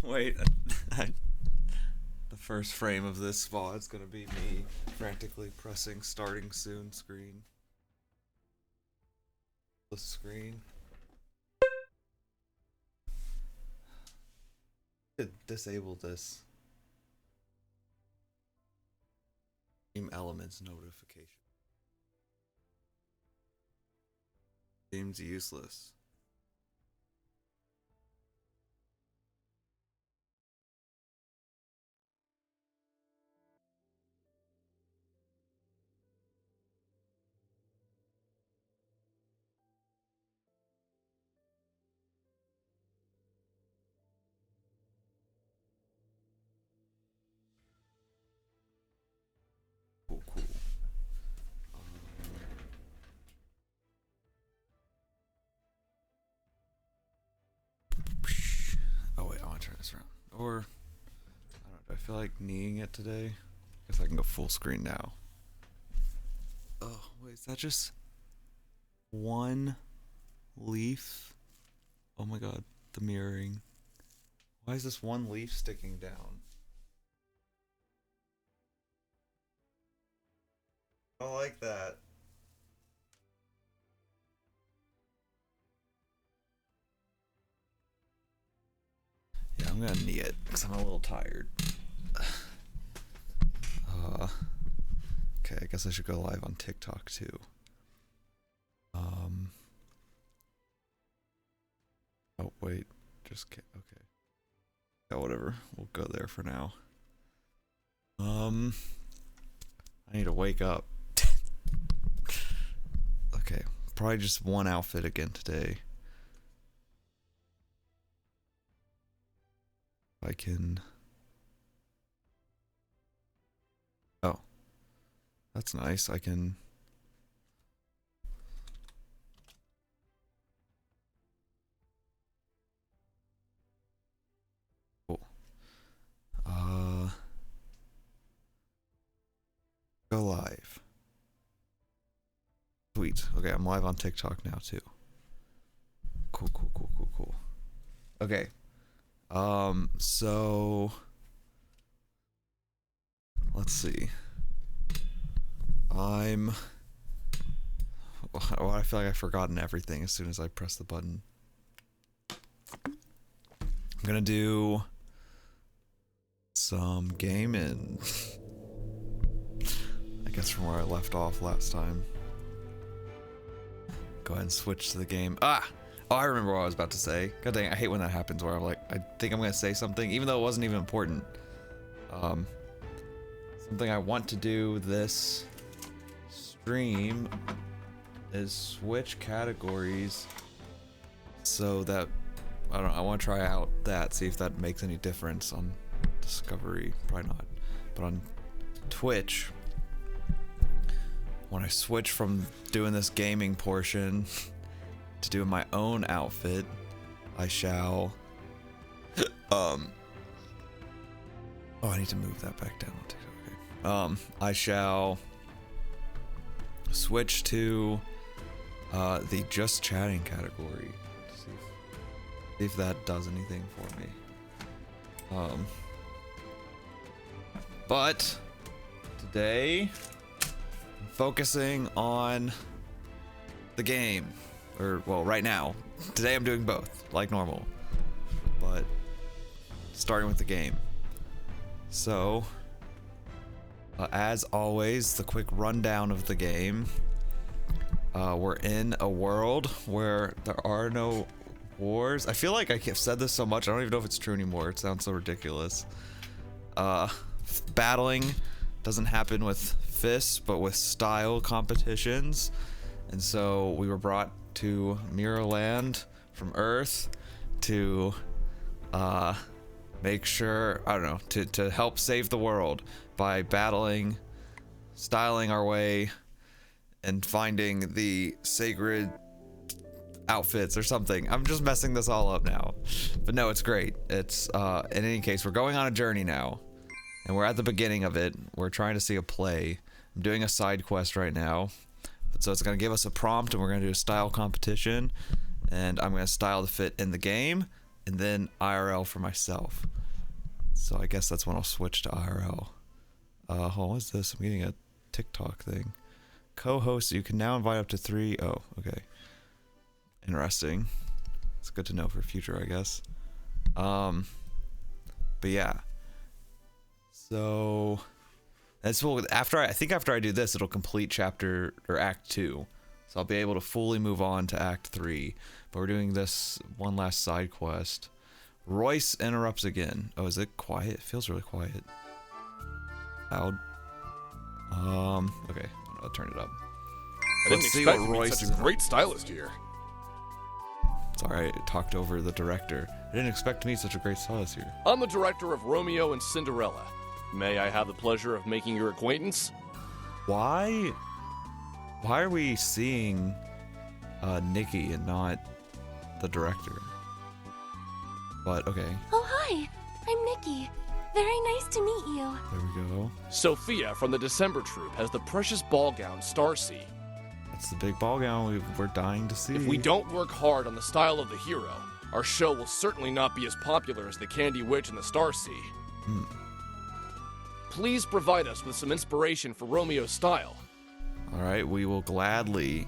Wait, the first frame of this spot is gonna be me frantically pressing starting soon screen. The screen. Disable this. Game elements notification. Seems useless. Cool, cool. Oh wait, I want to turn this around. Or I don't know. Do I feel like kneeing it today? I guess I can go full screen now. Oh wait, is that just one leaf? Oh my god, the mirroring. Why is this one leaf sticking down? I don't like that. Yeah, I'm gonna knee it because I'm a little tired. Okay, I guess I should go live on TikTok too. Oh wait, just okay. Yeah, whatever. We'll go there for now. I need to wake up. Okay, probably just one outfit again today. I can. Oh, that's nice. I can. Cool. Go live. Sweet. Okay, I'm live on TikTok now too. Cool. Okay. So let's see. I feel like I've forgotten everything as soon as I press the button. I'm gonna do some gaming. I guess from where I left off last time. Go ahead and switch to the game. Oh, I remember what I was about to say. God dang, I hate when that happens where I'm like, I think I'm gonna say something, even though it wasn't even important. Something I want to do this stream is switch categories so that, I don't know, I want to try out that, see if that makes any difference on Discovery. Probably not. But on Twitch, when I switch from doing this gaming portion to doing my own outfit, I shall oh, I need to move that back down. Okay. I shall switch to the just chatting category to see if that does anything for me. But today I'm focusing on the game, or well, right now today I'm doing both like normal, but starting with the game. So as always, the quick rundown of the game. We're in a world where there are no wars. I feel like I have said this so much, I don't even know if it's true anymore. It sounds so ridiculous. Battling doesn't happen with fists, but with style competitions. And so we were brought to Mirrorland from Earth to make sure, I don't know, to help save the world by battling, styling our way, and finding the sacred outfits or something. I'm just messing this all up now. But no, it's great. It's, in any case, we're going on a journey now. And we're at the beginning of it. We're trying to see a play. I'm doing a side quest right now. So it's going to give us a prompt, and we're going to do a style competition. And I'm going to style the fit in the game, and then IRL for myself. So I guess that's when I'll switch to IRL. Hold on, what's this? I'm getting a TikTok thing. Co-host, you can now invite up to 3. Oh, okay. Interesting. It's good to know for future, I guess. But yeah. So that's after I think after I do this, it'll complete chapter or act 2. So I'll be able to fully move on to act 3. But we're doing this one last side quest. Royce interrupts again. Oh, is it quiet? It feels really quiet. Loud. Okay. I'll turn it up. I didn't expect to meet such a great stylist here. Sorry, I talked over the director. I didn't expect to meet such a great stylist here. I'm the director of Romeo and Cinderella. May I have the pleasure of making your acquaintance? Why are we seeing Nikki and not the director? But okay. Oh, hi. I'm Nikki. Very nice to meet you. There we go. Sophia from the December troupe has the precious ball gown Starcy. That's the big ball gown we're dying to see. If we don't work hard on the style of the hero, our show will certainly not be as popular as the Candy Witch and the Starcy. Please provide us with some inspiration for Romeo's style. Alright, we will gladly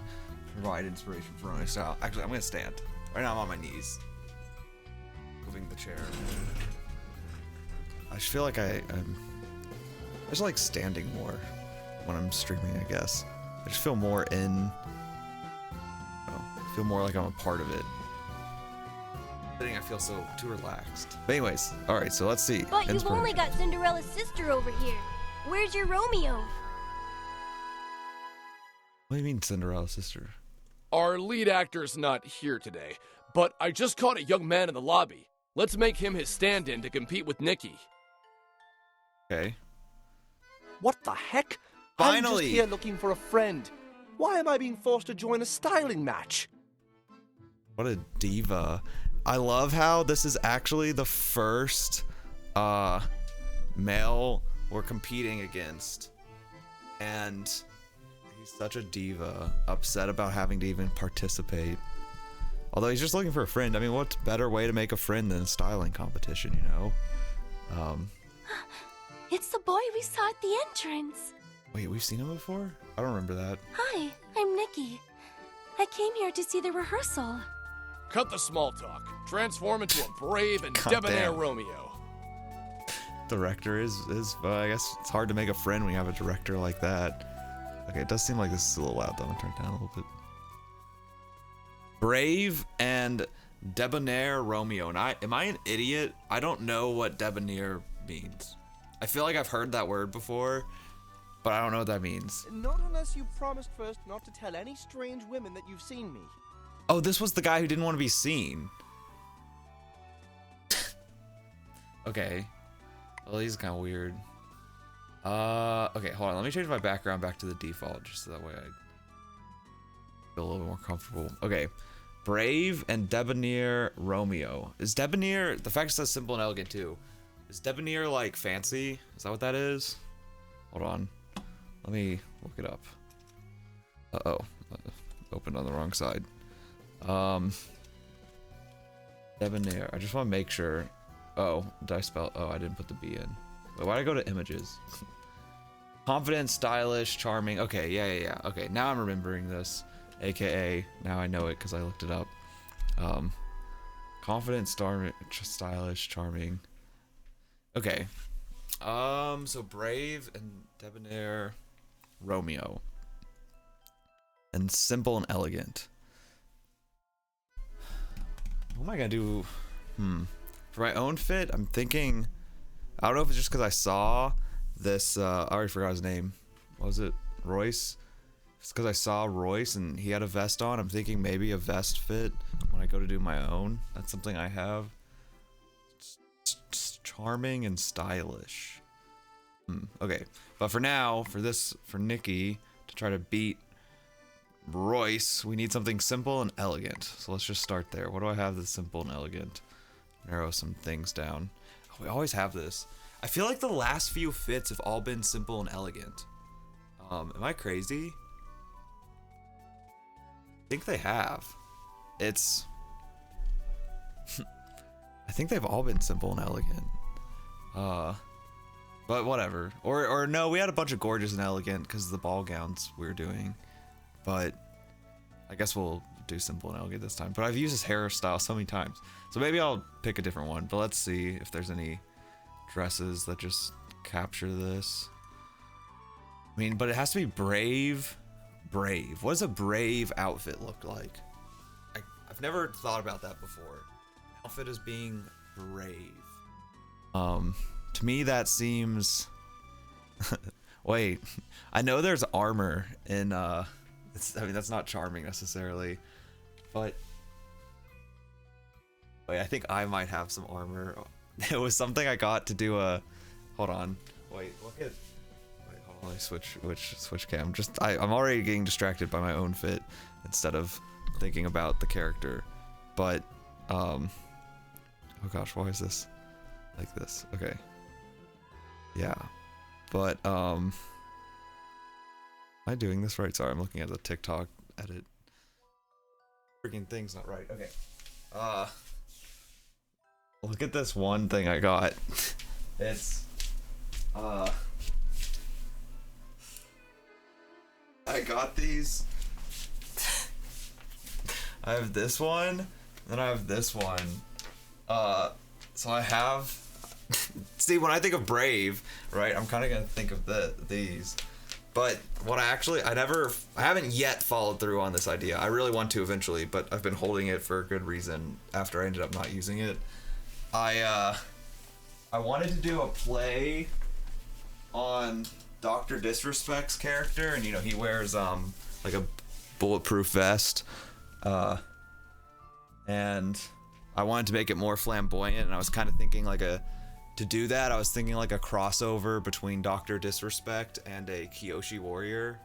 provide inspiration for Romeo's style. Actually, I'm going to stand. Right now I'm on my knees. Moving the chair. I just feel like I just like standing more when I'm streaming, I guess. I just feel more I feel more like I'm a part of it. Sitting, I feel too relaxed. But anyways, alright, so let's see. But you've only got Cinderella's sister over here. Where's your Romeo? What do you mean Cinderella's sister? Our lead actor's not here today, but I just caught a young man in the lobby. Let's make him his stand-in to compete with Nikki. Okay. What the heck? Finally! I'm just here looking for a friend. Why am I being forced to join a styling match? What a diva. I love how this is actually the first male we're competing against. And he's such a diva, upset about having to even participate. Although he's just looking for a friend. I mean, what's better way to make a friend than a styling competition, you know? It's the boy we saw at the entrance. Wait, we've seen him before? I don't remember that. Hi, I'm Nikki. I came here to see the rehearsal. Cut the small talk. Transform into a brave and God debonair damn. Romeo. Director is I guess it's hard to make a friend when you have a director like that. Okay, it does seem like this is a little loud though. I'm gonna turn it down a little bit. Brave and debonair Romeo. And am I an idiot? I don't know what debonair means. I feel like I've heard that word before, but I don't know what that means. Not unless you promised first not to tell any strange women that you've seen me. Oh, this was the guy who didn't want to be seen. Okay. Well, he's kind of weird. Okay, hold on. Let me change my background back to the default, just so that way I feel a little bit more comfortable. Okay. Brave and debonair Romeo. Is debonair, the fact it says simple and elegant too, is debonair like fancy? Is that what that is? Hold on. Let me look it up. Uh-oh. Opened on the wrong side. Debonair. I just want to make sure. Oh, did I spell? Oh, I didn't put the B in. Wait, why'd I go to images? Confident, stylish, charming. Okay, yeah. Okay, now I'm remembering this. AKA, now I know it because I looked it up. Confident, stylish, charming. Okay. So brave and debonair Romeo. And simple and elegant. What am I gonna do? For my own fit, I'm thinking, I don't know if it's just because I saw this, I already forgot his name. What was it? Royce? It's because I saw Royce and he had a vest on. I'm thinking maybe a vest fit when I go to do my own. That's something I have. It's charming and stylish. Okay, but for now, for Nikki to try to beat Royce, we need something simple and elegant. So let's just start there. What do I have that's simple and elegant? Narrow some things down. Oh, we always have this. I feel like the last few fits have all been simple and elegant. Am I crazy? I think they have. I think they've all been simple and elegant. But whatever. Or no, we had a bunch of gorgeous and elegant because of the ball gowns we were doing. But I guess we'll do simple and elegant this time. But I've used this hairstyle so many times. So maybe I'll pick a different one. But let's see if there's any dresses that just capture this. I mean, but it has to be brave. Brave. What does a brave outfit look like? I've never thought about that before. Outfit as being brave. To me that seems wait, I know there's armor in I mean that's not charming necessarily, but wait, I think I might have some armor. It was something I got to do a hold on. Wait, look at wait, hold on, let me switch cam. I'm already getting distracted by my own fit instead of thinking about the character. But oh gosh, why is this like this? Okay. Yeah. But am I doing this right? Sorry, I'm looking at the TikTok edit. Freaking thing's not right. Okay. Look at this one thing I got. It's I got these. I have this one, then I have this one. So I have see, when I think of brave, right, I'm kind of gonna think of these. But what I haven't yet followed through on this idea. I really want to eventually, but I've been holding it for a good reason after I ended up not using it. I wanted to do a play on Dr. Disrespect's character, and you know, he wears like a bulletproof vest. And I wanted to make it more flamboyant, and I was kind of thinking to do that, I was thinking like a crossover between Dr. Disrespect and a Kyoshi warrior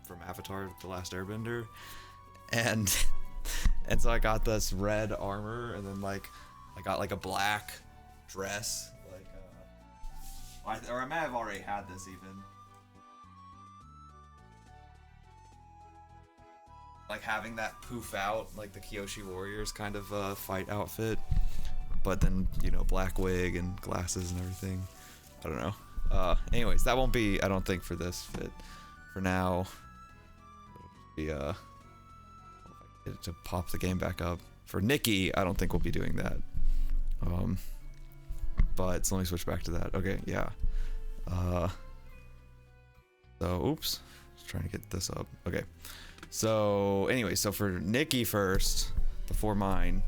from Avatar: The Last Airbender. And so I got this red armor, and then like I got like a black dress, like or I may have already had this even. Like having that poof out, like the Kyoshi Warriors kind of fight outfit, but then, you know, black wig and glasses and everything. I don't know. Anyways, that won't be, I don't think, for this fit. For now, it'll be to pop the game back up. For Nikki, I don't think we'll be doing that. But so let me switch back to that. Okay, yeah. So oops, just trying to get this up. Okay. So anyway, so for Nikki first, before mine,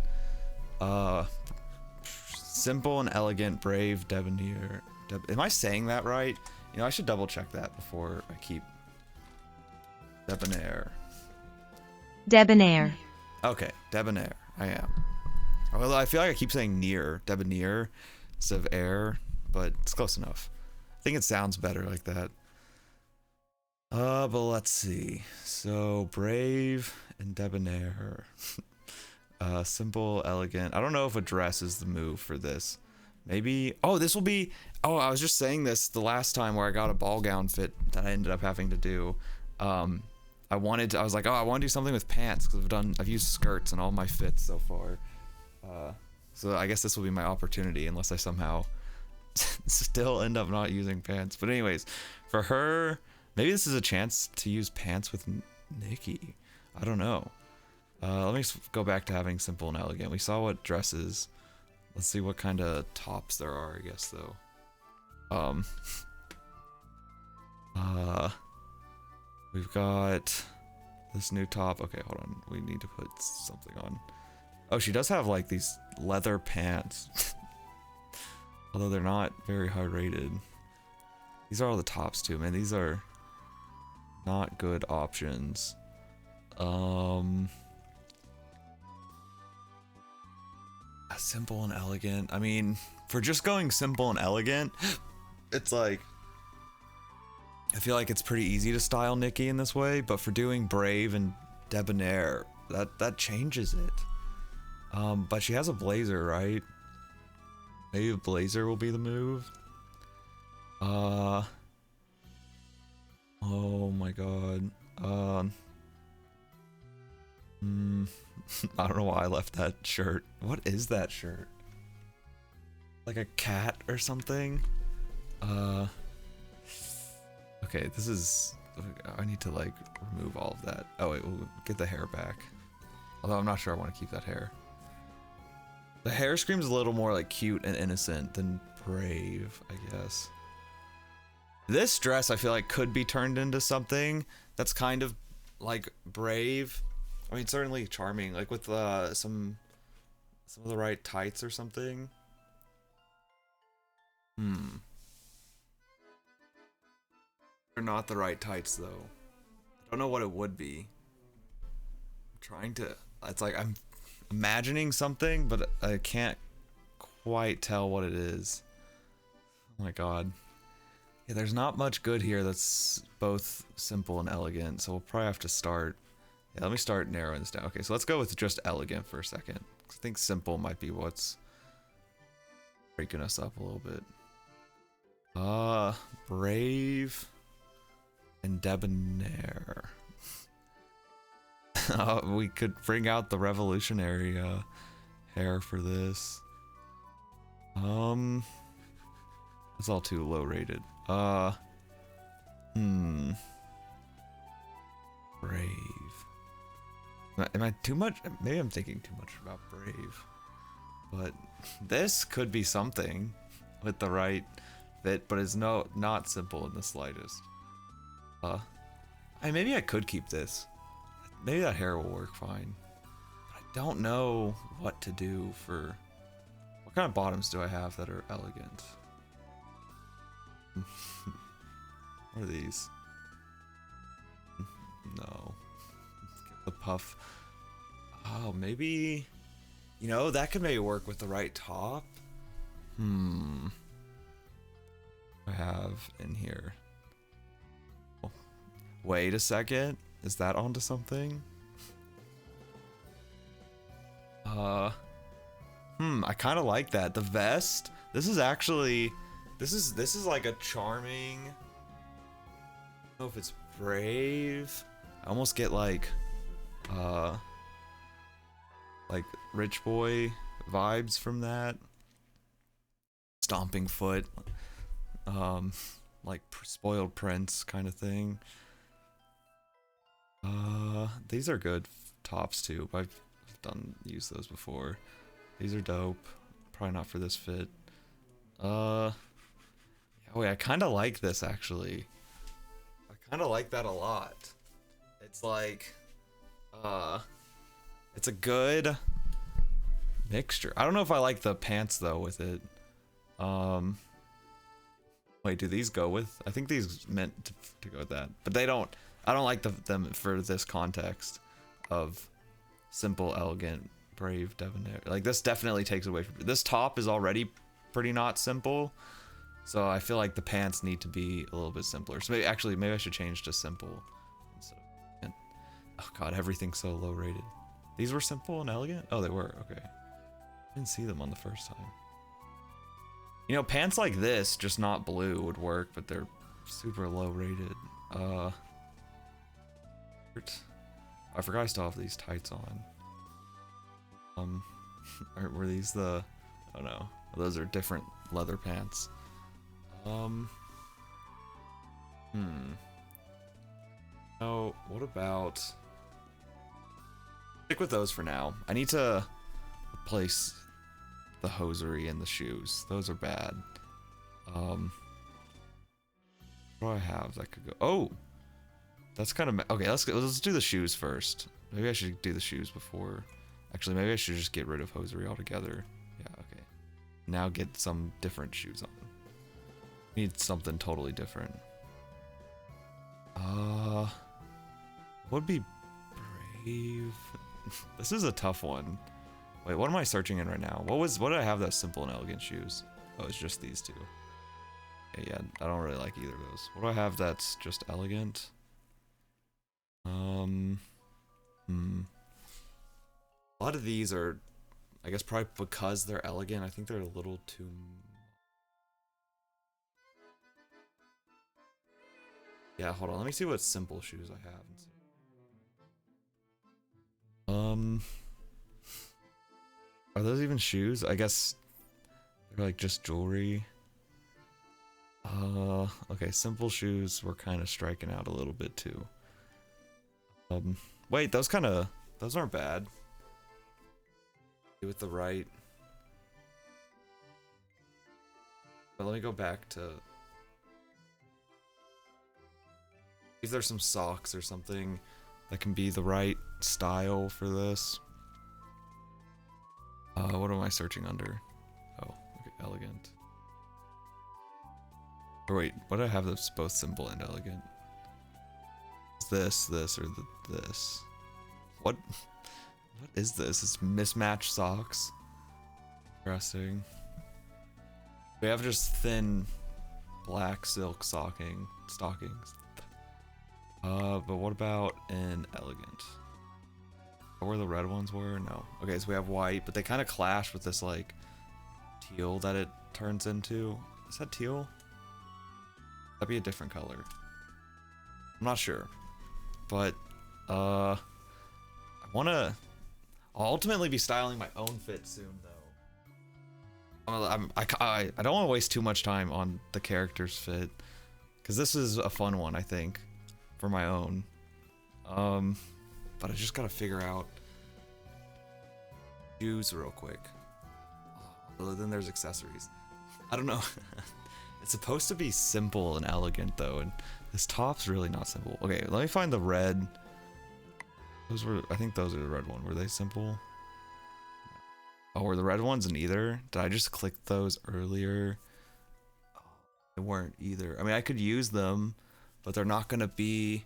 simple and elegant, brave, debonair. Am I saying that right? You know, I should double check that before I keep debonair. Debonair. Okay, debonair. I am. Although I feel like I keep saying near, debonair, instead of air, but it's close enough. I think it sounds better like that. But let's see. So brave and debonair. Simple, elegant. I don't know if a dress is the move for this. Maybe. Oh, this will be. Oh, I was just saying this the last time where I got a ball gown fit that I ended up having to do. I was like, oh, I want to do something with pants because I've used skirts in all my fits so far. So I guess this will be my opportunity unless I somehow still end up not using pants. But anyways, for her. Maybe this is a chance to use pants with Nikki. I don't know. Let me go back to having simple and elegant. We saw what dresses. Let's see what kind of tops there are, I guess, though. We've got this new top. Okay, hold on. We need to put something on. Oh, she does have, like, these leather pants. Although they're not very high rated. These are all the tops, too, man. These are not good options. Simple and elegant. I mean, for just going simple and elegant, it's like, I feel like it's pretty easy to style Nikki in this way, but for doing brave and debonair, that changes it. But she has a blazer, right? Maybe a blazer will be the move. Oh my god. I don't know why I left that shirt. What is that shirt? like a cat or something. Okay, this is, I need to like remove all of that. Oh wait, we'll get the hair back. Although I'm not sure I want to keep that hair. The hair screams a little more like cute and innocent than brave, I guess. This dress I feel like could be turned into something that's kind of like brave. I mean, certainly charming, like with some of the right tights or something. They're not the right tights though. I don't know what it would be. I'm trying to, it's like I'm imagining something, but I can't quite tell what it is. Oh my god. Yeah, there's not much good here that's both simple and elegant, so we'll probably have to start. Yeah, let me start narrowing this down. Okay, so let's go with just elegant for a second. I think simple might be what's breaking us up a little bit. Brave and debonair. We could bring out the revolutionary hair for this. It's all too low rated. Brave. Am I too much? Maybe I'm thinking too much about brave. But this could be something with the right fit, but it's not simple in the slightest. Maybe I could keep this. Maybe that hair will work fine. But I don't know what to do for... What kind of bottoms do I have that are elegant? What are these? No. Get the puff. Oh, maybe... You know, that could maybe work with the right top. I have in here. Oh, wait a second. Is that onto something? I kind of like that. The vest. This is actually, this is like a charming. I don't know if it's brave. I almost get like rich boy vibes from that. Stomping foot. Like spoiled prince kind of thing. These are good tops too. I've used those before. These are dope. Probably not for this fit. Yeah, wait, I kind of like this actually. I kind of like that a lot. It's like, it's a good mixture. I don't know if I like the pants though with it. Wait, do these go with? I think these meant to go with that, but they don't. I don't like them for this context of simple, elegant, brave, debonair. Like this definitely takes away from this top is already pretty not simple, so I feel like the pants need to be a little bit simpler. So maybe I should change to simple instead of, oh god, everything's so low rated. These were simple and elegant. Oh, they were. Okay, I didn't see them on the first time. You know, pants like this, just not blue, would work, but they're super low rated. I forgot I still have these tights on. Were these the... Oh no, those are different leather pants. Oh, what about... Stick with those for now. I need to replace the hosiery and the shoes. Those are bad. What do I have that could go? Oh! That's kind of... Okay, let's do the shoes first. Maybe I should do the shoes before... Actually, maybe I should just get rid of hosiery altogether. Yeah, okay. Now get some different shoes on. Need something totally different. Would be brave. This is a tough one. Wait, what am I searching in right now? What did I have that's simple and elegant shoes? Oh, it's just these two. Okay, yeah, I don't really like either of those. What do I have that's just elegant? A lot of these are, I guess, probably because they're elegant. I think they're a little too... Yeah, hold on. Let me see what simple shoes I have. Are those even shoes? I guess They're like just jewelry. Okay, simple shoes were kind of striking out a little bit too. Wait, those aren't bad. With the right. But let me go back to. If there's some socks or something that can be the right style for this. What am I searching under? Oh, okay, elegant. Or wait, what do I have that's both simple and elegant? Is this, or this? What is this? It's mismatched socks. Interesting. We have just thin black silk stockings. But what about an elegant? Where the red ones were? No. Okay, so we have white, but they kind of clash with this like teal that it turns into. Is that teal? That'd be a different color. I'm not sure, but I'll ultimately be styling my own fit soon though. I don't want to waste too much time on the character's fit because this is a fun one I think for my own. But I just gotta figure out shoes real quick. Other than there's accessories. I don't know. It's supposed to be simple and elegant though, and this top's really not simple. Okay, let me find the red. I think those are the red one. Were they simple? Oh, were the red ones neither? Did I just click those earlier? Oh, they weren't either. I mean, I could use them, but they're not gonna be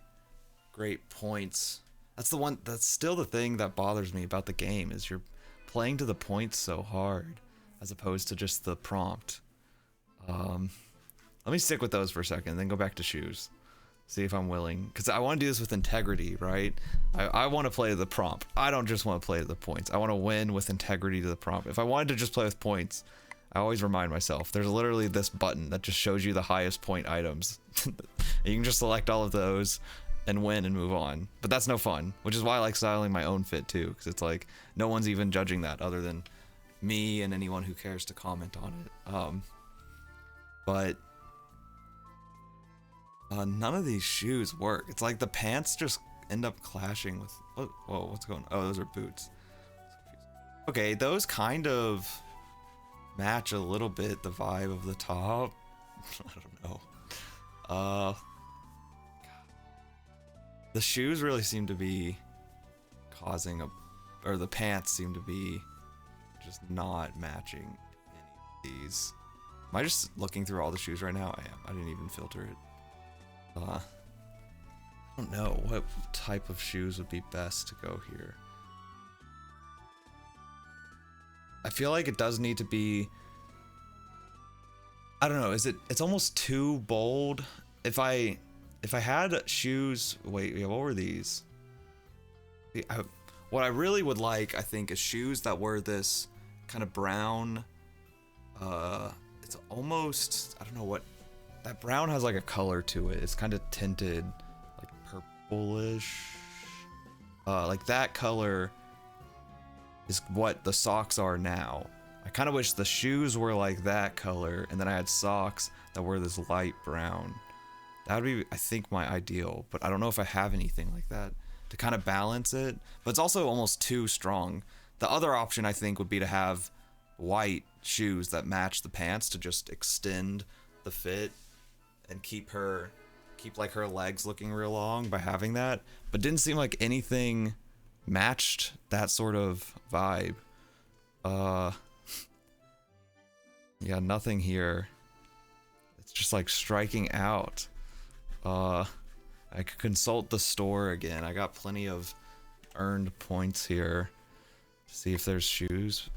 great points. That's still the thing that bothers me about the game is you're playing to the points so hard as opposed to just the prompt. Let me stick with those for a second, then go back to shoes. See if I'm willing, because I want to do this with integrity, right? I want to play to the prompt. I don't just want to play to the points. I want to win with integrity to the prompt. If I wanted to just play with points, I always remind myself, there's literally this button that just shows you the highest point items. You can just select all of those and win and move on. But that's no fun, which is why I like styling my own fit too, because it's like no one's even judging that other than me and anyone who cares to comment on it. But none of these shoes work. It's like the pants just end up clashing with. Whoa, what's going on? Oh, those are boots. Okay, those kind of match a little bit the vibe of the top. I don't know. The shoes really seem to be causing or the pants seem to be just not matching any of these. Am I just looking through all the shoes right now? I am. I didn't even filter it. I don't know what type of shoes would be best to go here. I feel like it does need to be. I don't know. It's almost too bold. If I had shoes. Wait, what were these? What I really would like, I think, is shoes that were this kind of brown. It's almost. I don't know what. That brown has like a color to it. It's kind of tinted, like purplish. Like that color is what the socks are now. I kind of wish the shoes were like that color, and then I had socks that were this light brown. That would be, I think, my ideal, but I don't know if I have anything like that to kind of balance it. But it's also almost too strong. The other option, I think, would be to have white shoes that match the pants to just extend the fit and keep like her legs looking real long by having that. But didn't seem like anything matched that sort of vibe. Yeah, nothing here. It's just like striking out. I could consult the store again. I got plenty of earned points here to see if there's shoes.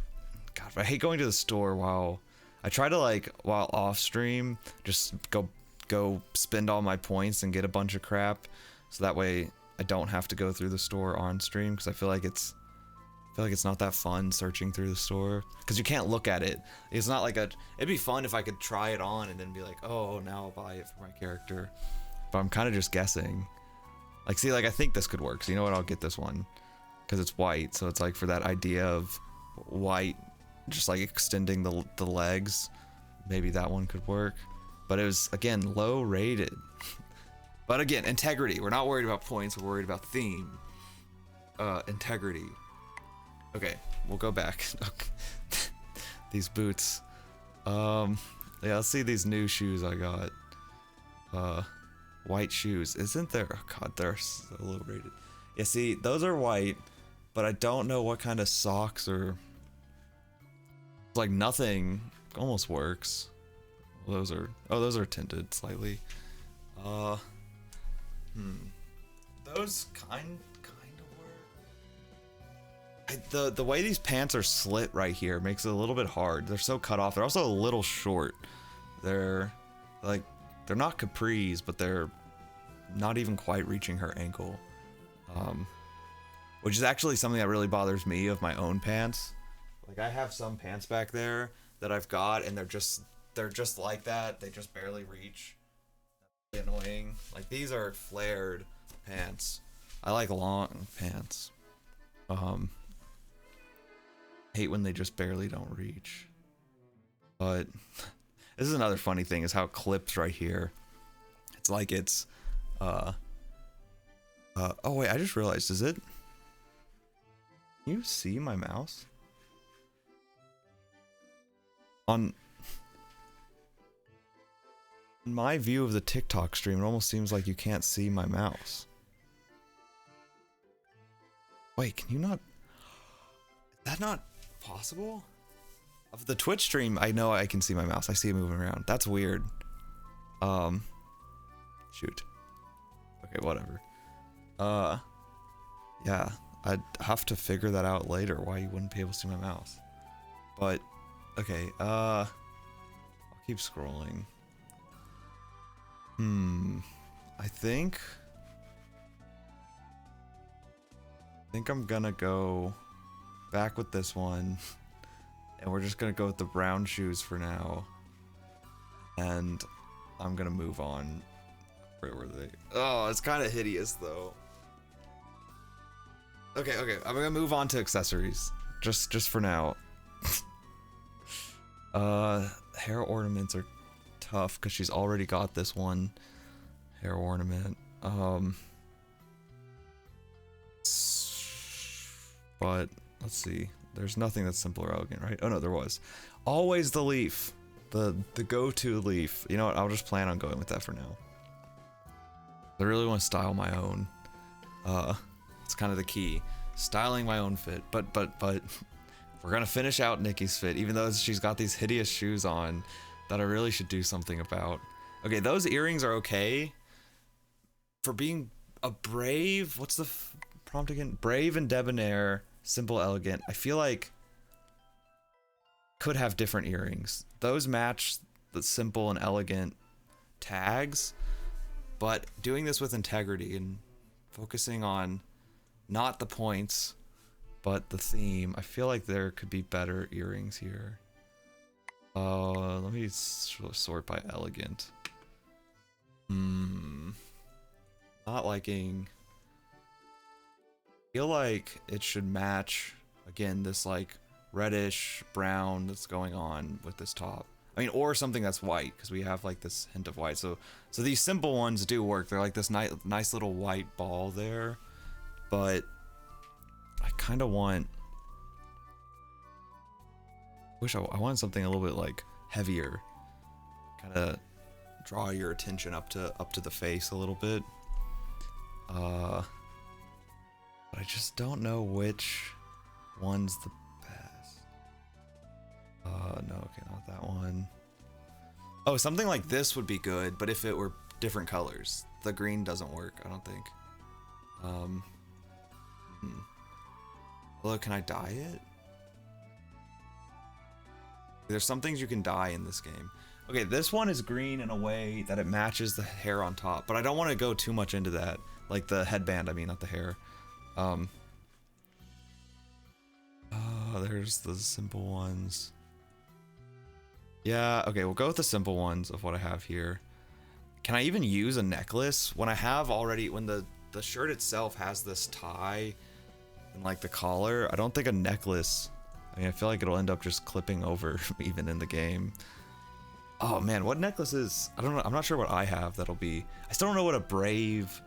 God, I hate going to the store while I try to, like, while off stream, just go spend all my points and get a bunch of crap, so that way I don't have to go through the store on stream, because I feel like it's not that fun searching through the store, because you can't look at it. It's not like it'd be fun if I could try it on and then be like, oh, now I'll buy it for my character, but I'm kind of just guessing. Like, see, like, I think this could work, so you know what, I'll get this one because it's white, so it's like for that idea of white just like extending the legs. Maybe that one could work. But it was, again, low rated. But again, integrity. We're not worried about points. We're worried about theme. Integrity. Okay, we'll go back. These boots. Yeah, let's see these new shoes I got. White shoes. Isn't there? Oh god, they're so low rated. Yeah, see, those are white, but I don't know what kind of socks or... Like, nothing almost works. Those are... Oh, those are tinted slightly. Those kind of work. The way these pants are slit right here makes it a little bit hard. They're so cut off. They're also a little short. They're like, they're not capris, but they're not even quite reaching her ankle. Which is actually something that really bothers me of my own pants. Like, I have some pants back there that I've got, and they're just like that. They just barely reach. That's really annoying. Like, these are flared pants. I like long pants. Hate when they just barely don't reach. But this is another funny thing, is how it clips right here. It's like it's oh wait, I just realized, is it... Can you see my mouse? On my view of the TikTok stream, it almost seems like you can't see my mouse. Wait, can you not... Is that not possible? Of the Twitch stream, I know I can see my mouse. I see it moving around. That's weird. Shoot. Okay, whatever. Yeah, I'd have to figure that out later, why you wouldn't be able to see my mouse. But, okay, I'll keep scrolling. I think I'm gonna go back with this one, and we're just gonna go with the brown shoes for now, and I'm gonna move on. Where were they? Oh, it's kind of hideous though. Okay, I'm gonna move on to accessories, just for now. Hair ornaments are tough because she's already got this one hair ornament. But let's see. There's nothing that's simple or elegant, right? Oh no, there was. Always the leaf, the go-to leaf. You know what? I'll just plan on going with that for now. I really want to style my own. It's kind of the key. Styling my own fit, but we're gonna finish out Nikki's fit, even though she's got these hideous shoes on that I really should do something about. Okay, those earrings are okay for being a brave. What's the prompt again? Brave and debonair, simple, elegant. I feel like could have different earrings. Those match the simple and elegant tags, but doing this with integrity and focusing on not the points, but the theme, I feel like there could be better earrings here. Let me sort by elegant. Not liking. Feel like it should match, again, this like reddish brown that's going on with this top. I mean, or something that's white, because we have like this hint of white. So these simple ones do work. They're like this nice little white ball there, but I kind of want. Wish I wanted something a little bit like heavier, kind of draw your attention up to the face a little bit. But I just don't know which one's the best. No, okay, not that one. Oh, something like this would be good, but if it were different colors. The green doesn't work, I don't think. Although, can I dye it? There's some things you can dye in this game. Okay, this one is green in a way that it matches the hair on top, but I don't want to go too much into that. Like the headband, I mean, not the hair. There's the simple ones. Yeah, okay, we'll go with the simple ones of what I have here. Can I even use a necklace when I have already, when the shirt itself has this tie and like the collar? I don't think a necklace I mean, I feel like it'll end up just clipping over even in the game. Oh man, what necklaces? I don't know. I'm not sure what I have that'll be. I still don't know what a brave.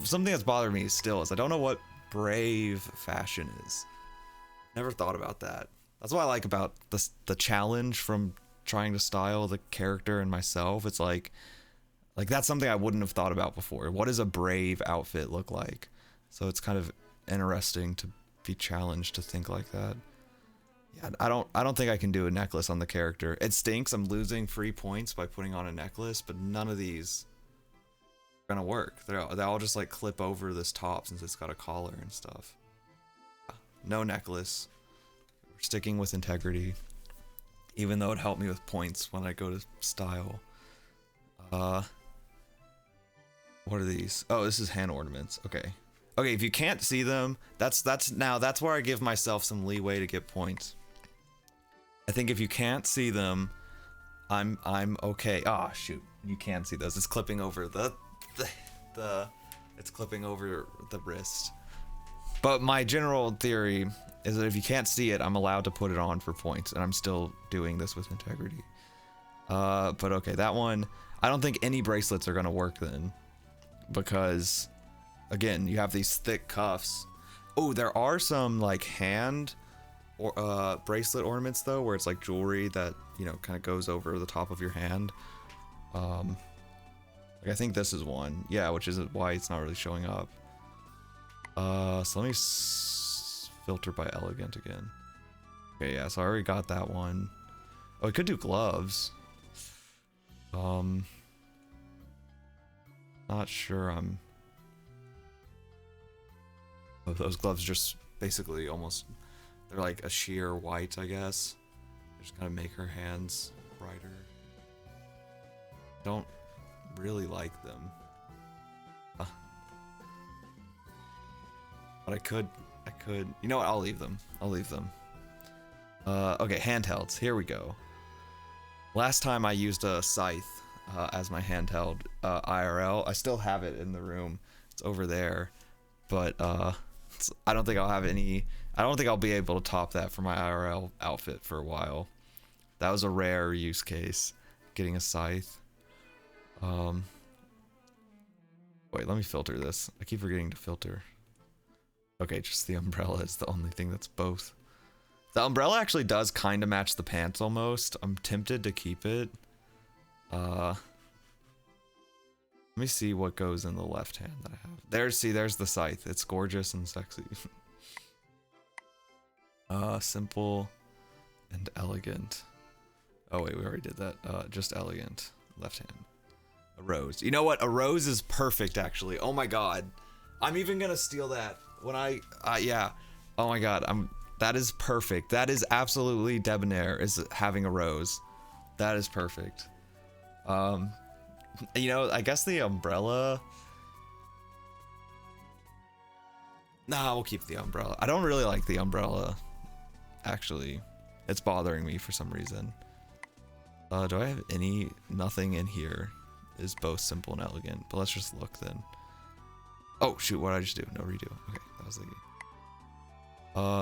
Something that's bothering me still is I don't know what brave fashion is. Never thought about that. That's what I like about the challenge from trying to style the character and myself. It's like that's something I wouldn't have thought about before. What does a brave outfit look like? So it's kind of interesting to be challenged to think like that. Yeah, I don't think I can do a necklace on the character. It stinks. I'm losing free points by putting on a necklace, but none of these are gonna work. They all just like clip over this top since it's got a collar and stuff. No necklace. We're sticking with integrity, even though it helped me with points when I go to style. What are these? Oh, this is hand ornaments. Okay. Okay, if you can't see them, that's where I give myself some leeway to get points. I think if you can't see them, I'm okay. Ah, shoot. You can see those. It's clipping over it's clipping over the wrist. But my general theory is that if you can't see it, I'm allowed to put it on for points, and I'm still doing this with integrity. But okay, that one, I don't think any bracelets are gonna work then, because again, you have these thick cuffs. Oh, there are some like hand or bracelet ornaments though, where it's like jewelry that, you know, kind of goes over the top of your hand. Like I think this is one, yeah, which is why it's not really showing up. So let me filter by elegant again. Okay, yeah, so I already got that one. Oh, I could do gloves. Not sure I'm. Oh, those gloves just basically almost, they're like a sheer white, I guess. They just kind of make her hands brighter. Don't really like them. But I could, you know what, I'll leave them. Okay, handhelds, here we go. Last time I used a scythe as my handheld IRL. I still have it in the room. It's over there. But I don't think I'll have any. I don't think I'll be able to top that for my IRL outfit for a while. That was a rare use case, getting a scythe. Wait, let me filter this. I keep forgetting to filter. Okay, just the umbrella is the only thing that's both. The umbrella actually does kind of match the pants almost. I'm tempted to keep it. Let me see what goes in the left hand that I have. There's the scythe. It's gorgeous and sexy. Simple and elegant. Oh wait, we already did that. Just elegant. Left hand. A rose. You know what? A rose is perfect actually. Oh my god. I'm even gonna steal that when yeah. Oh my god. That is perfect. That is absolutely debonair, is having a rose. That is perfect. You know, I guess the umbrella. Nah, we'll keep the umbrella. I don't really like the umbrella, actually. It's bothering me for some reason. Do I have nothing in here is both simple and elegant, but let's just look then. Oh shoot, what did I just do? No, redo. Okay, that was the game.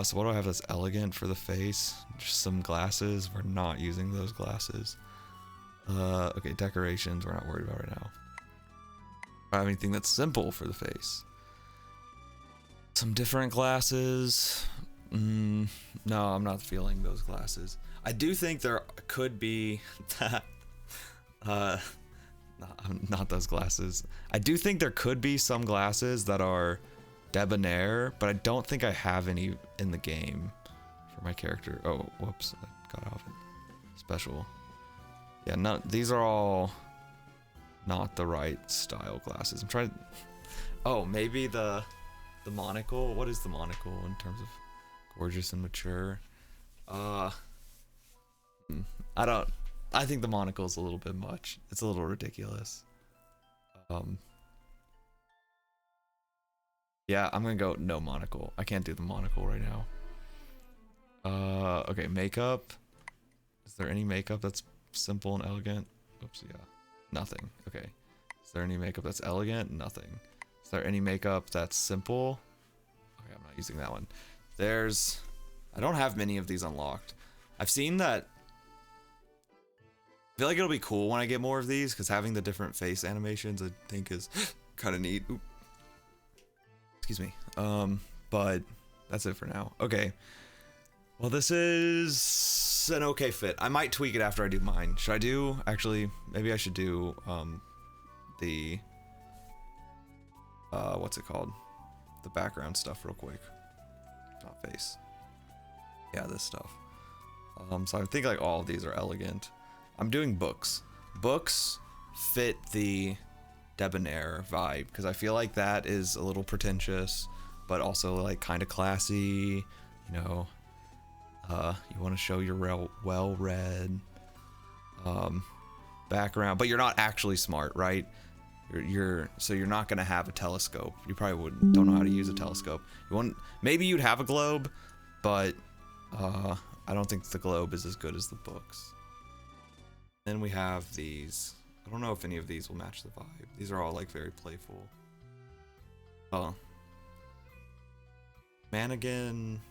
So what do I have that's elegant for the face? Just some glasses. We're not using those glasses. Okay, decorations we're not worried about right now. I don't have anything that's simple for the face. Some different glasses. No, I'm not feeling those glasses. I do think there could be not those glasses. I do think there could be some glasses that are debonair, but I don't think I have any in the game for my character. Oh, whoops, I got off it. Special. Yeah, no, these are all not the right style glasses. I'm trying. Oh, maybe the monocle. What is the monocle in terms of gorgeous and mature? I think the monocle is a little bit much. It's a little ridiculous. Yeah, I'm gonna go no monocle. I can't do the monocle right now. Okay, makeup. Is there any makeup that's simple and elegant? Oops, yeah. Nothing. Okay. Is there any makeup that's elegant? Nothing. Is there any makeup that's simple? Okay, I'm not using that one. There's I don't have many of these unlocked. I've seen that. I feel like it'll be cool when I get more of these, because having the different face animations I think is kind of neat. Oop. Excuse me. But that's it for now. Okay. Well, this is an okay fit. I might tweak it after I do mine. Should I do, actually, maybe I should do the what's it called? The background stuff real quick. Not face. Yeah, this stuff. So I think like all of these are elegant. I'm doing books. Books fit the debonair vibe because I feel like that is a little pretentious, but also like kind of classy. You know, you want to show your well-read background, but you're not actually smart, right? So you're not gonna have a telescope. You probably don't know how to use a telescope. Maybe you'd have a globe, but I don't think the globe is as good as the books. Then we have these. I don't know if any of these will match the vibe. These are all like very playful. Oh. Mannequin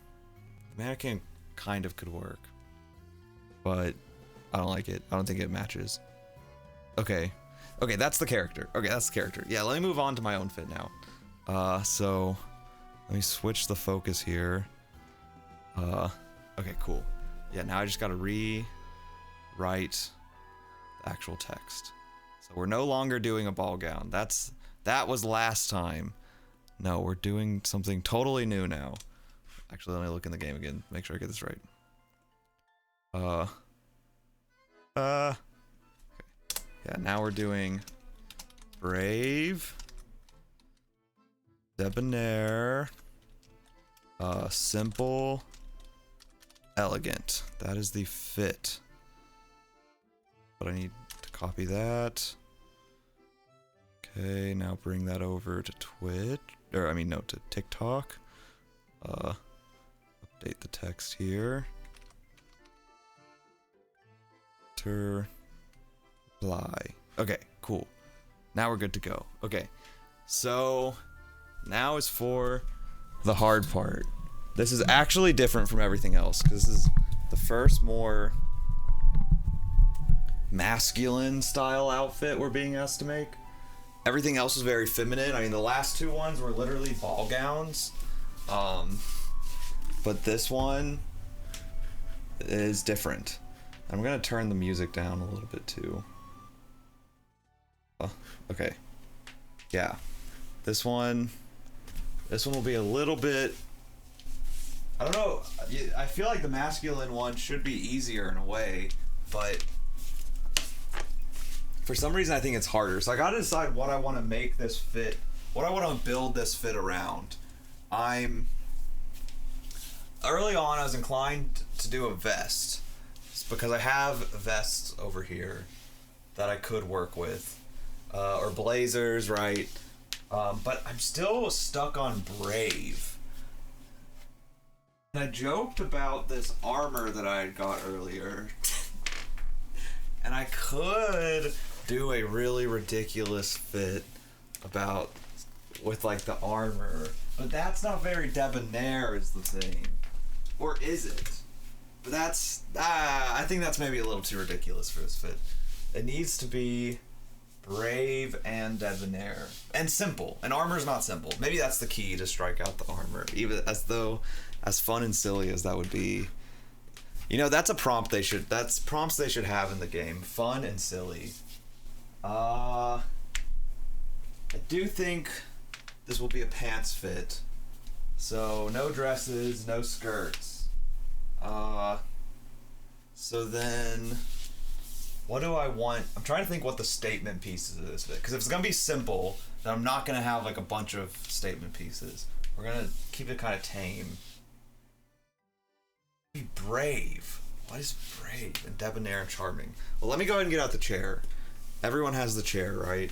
kind of could work, but I don't like it. I don't think it matches. Okay, that's the character. Yeah, let me move on to my own fit now. So let me switch the focus here. Okay, cool. Yeah, now I just gotta rewrite the actual text. So we're no longer doing a ball gown. That was last time. No, we're doing something totally new now. Actually, let me look in the game again. Make sure I get this right. Okay. Yeah, now we're doing brave, debonair, simple, elegant. That is the fit. But I need to copy that. Okay, now bring that over to to TikTok. Update the text here. Reply. Okay, cool. Now we're good to go. Okay, so now is for the hard part. This is actually different from everything else because this is the first more masculine style outfit we're being asked to make. Everything else was very feminine. I mean, the last two ones were literally ball gowns. But this one is different. I'm gonna turn the music down a little bit too. Okay. Yeah. This one will be a little bit, I don't know. I feel like the masculine one should be easier in a way, but for some reason I think it's harder. So I gotta decide what I want to make this fit, what I want to build this fit around. Early on I was inclined to do a vest. It's because I have vests over here that I could work with. Or blazers, right? But I'm still stuck on brave. And I joked about this armor that I had got earlier. And I could do a really ridiculous fit with like the armor. But that's not very debonair is the thing. Or is it? But I think that's maybe a little too ridiculous for this fit. It needs to be brave and debonair. And simple. And armor's not simple. Maybe that's the key to strike out the armor. Even as fun and silly as that would be. You know, that's prompts they should have in the game. Fun and silly. I do think this will be a pants fit. So no dresses, no skirts. So then what do I want? I'm trying to think what the statement pieces of this fit. Because if it's gonna be simple, then I'm not gonna have like a bunch of statement pieces. We're gonna keep it kind of tame. Be brave. What is brave? And debonair and charming. Well, let me go ahead and get out the chair. Everyone has the chair, right?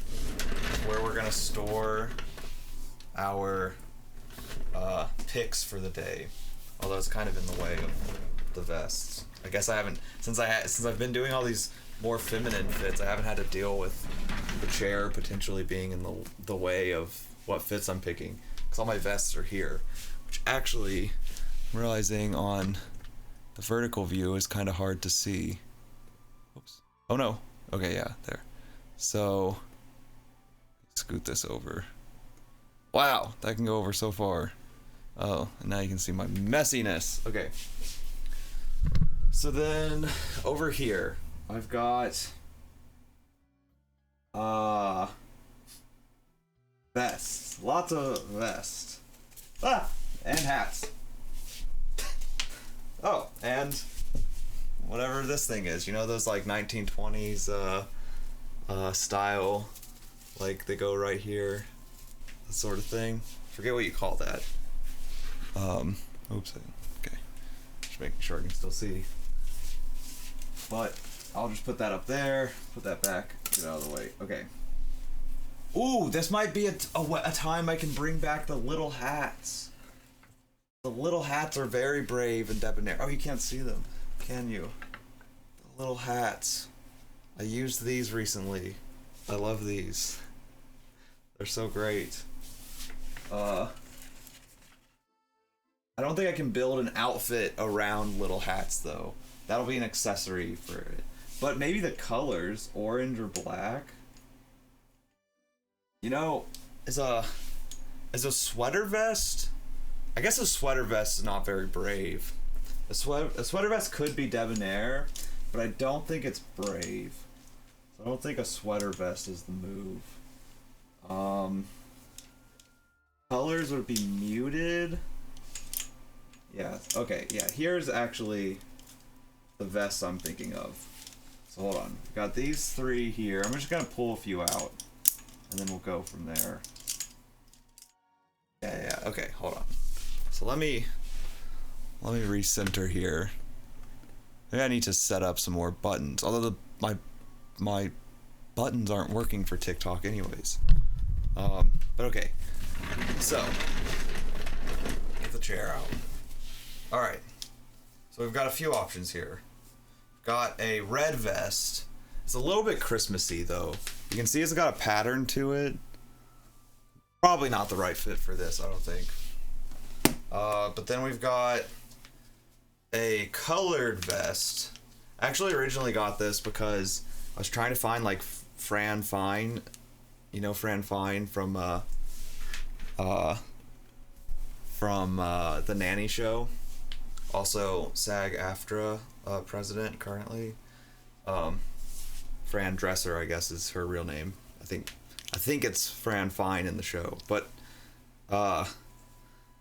Where we're gonna store our picks for the day. Although it's kind of in the way of the vests. I guess I haven't, since I've been doing all these more feminine fits, I haven't had to deal with the chair potentially being in the way of what fits I'm picking. Because all my vests are here. Which actually, I'm realizing on the vertical view is kind of hard to see. Oops. Oh no. Okay, yeah, there. So, scoot this over. Wow, that can go over so far. Oh, and now you can see my messiness. Okay. So then, over here, I've got vests. Lots of vests. Ah, and hats. Oh, and whatever this thing is. You know those like 1920s style, like they go right here, that sort of thing. Forget what you call that. Oops. Okay. Just making sure I can still see. But I'll just put that up there. Put that back. Get out of the way. Okay. Ooh, this might be a time I can bring back the little hats. The little hats are very brave and debonair. Oh, you can't see them, can you? The little hats. I used these recently. I love these. They're so great. I don't think I can build an outfit around little hats though. That'll be an accessory for it. But maybe the colors, orange or black. You know, is a sweater vest? I guess a sweater vest is not very brave. A sweater vest could be debonair, but I don't think it's brave. So I don't think a sweater vest is the move. Colors would be muted. Yeah, okay, yeah, here's actually the vest I'm thinking of. So hold on, we've got these three here. I'm just gonna pull a few out, and then we'll go from there. Yeah, okay, hold on. So let me recenter here. Maybe I need to set up some more buttons. Although my buttons aren't working for TikTok anyways. But okay. So get the chair out. Alright. So we've got a few options here. Got a red vest. It's a little bit Christmassy though. You can see it's got a pattern to it. Probably not the right fit for this, I don't think. But then we've got a colored vest. I actually originally got this because I was trying to find like Fran Fine. You know Fran Fine from the Nanny Show. Also SAG-AFTRA president currently. Fran Dresser, I guess, is her real name. I think it's Fran Fine in the show. But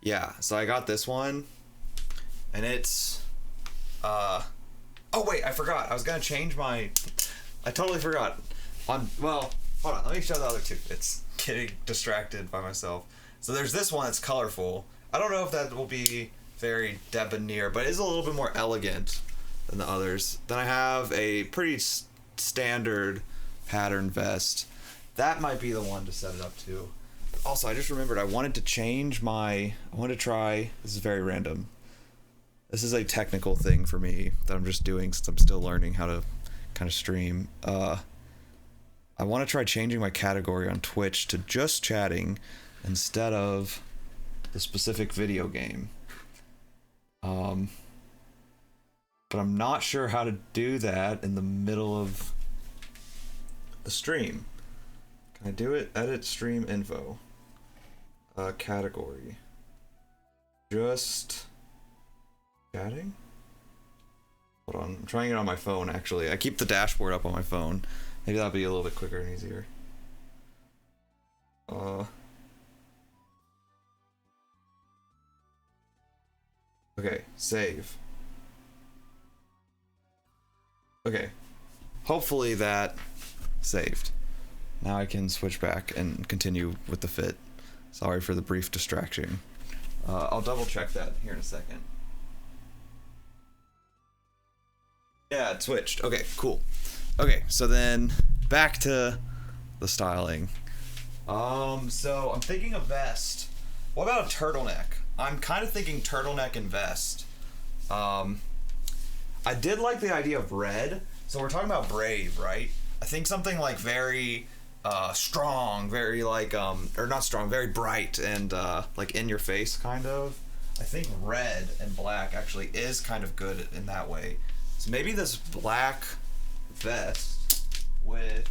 yeah, so I got this one, and it's oh wait, I forgot. I was gonna change my. I totally forgot. Well, hold on. Let me show the other two. It's getting distracted by myself. So there's this one that's colorful. I don't know if that will be very debonair, but it is a little bit more elegant than the others. Then I have a pretty standard pattern vest. That might be the one to set it up to. Also, I just remembered I wanted to try, this is very random. This is a technical thing for me that I'm just doing since I'm still learning how to kind of stream. I want to try changing my category on Twitch to just chatting instead of the specific video game. But I'm not sure how to do that in the middle of the stream. Can I do it? Edit stream info. Category. Just chatting? Hold on, I'm trying it on my phone actually. I keep the dashboard up on my phone. Maybe that'll be a little bit quicker and easier. Okay, save. Okay. Hopefully that saved. Now I can switch back and continue with the fit. Sorry for the brief distraction. I'll double check that here in a second. Yeah, it switched. Okay, cool. Okay, so then back to the styling. So I'm thinking a vest. What about a turtleneck? I'm kind of thinking turtleneck and vest. I did like the idea of red. So we're talking about brave, right? I think something like very strong, very like or not strong, very bright and like in your face kind of. I think red and black actually is kind of good in that way. So maybe this black vest with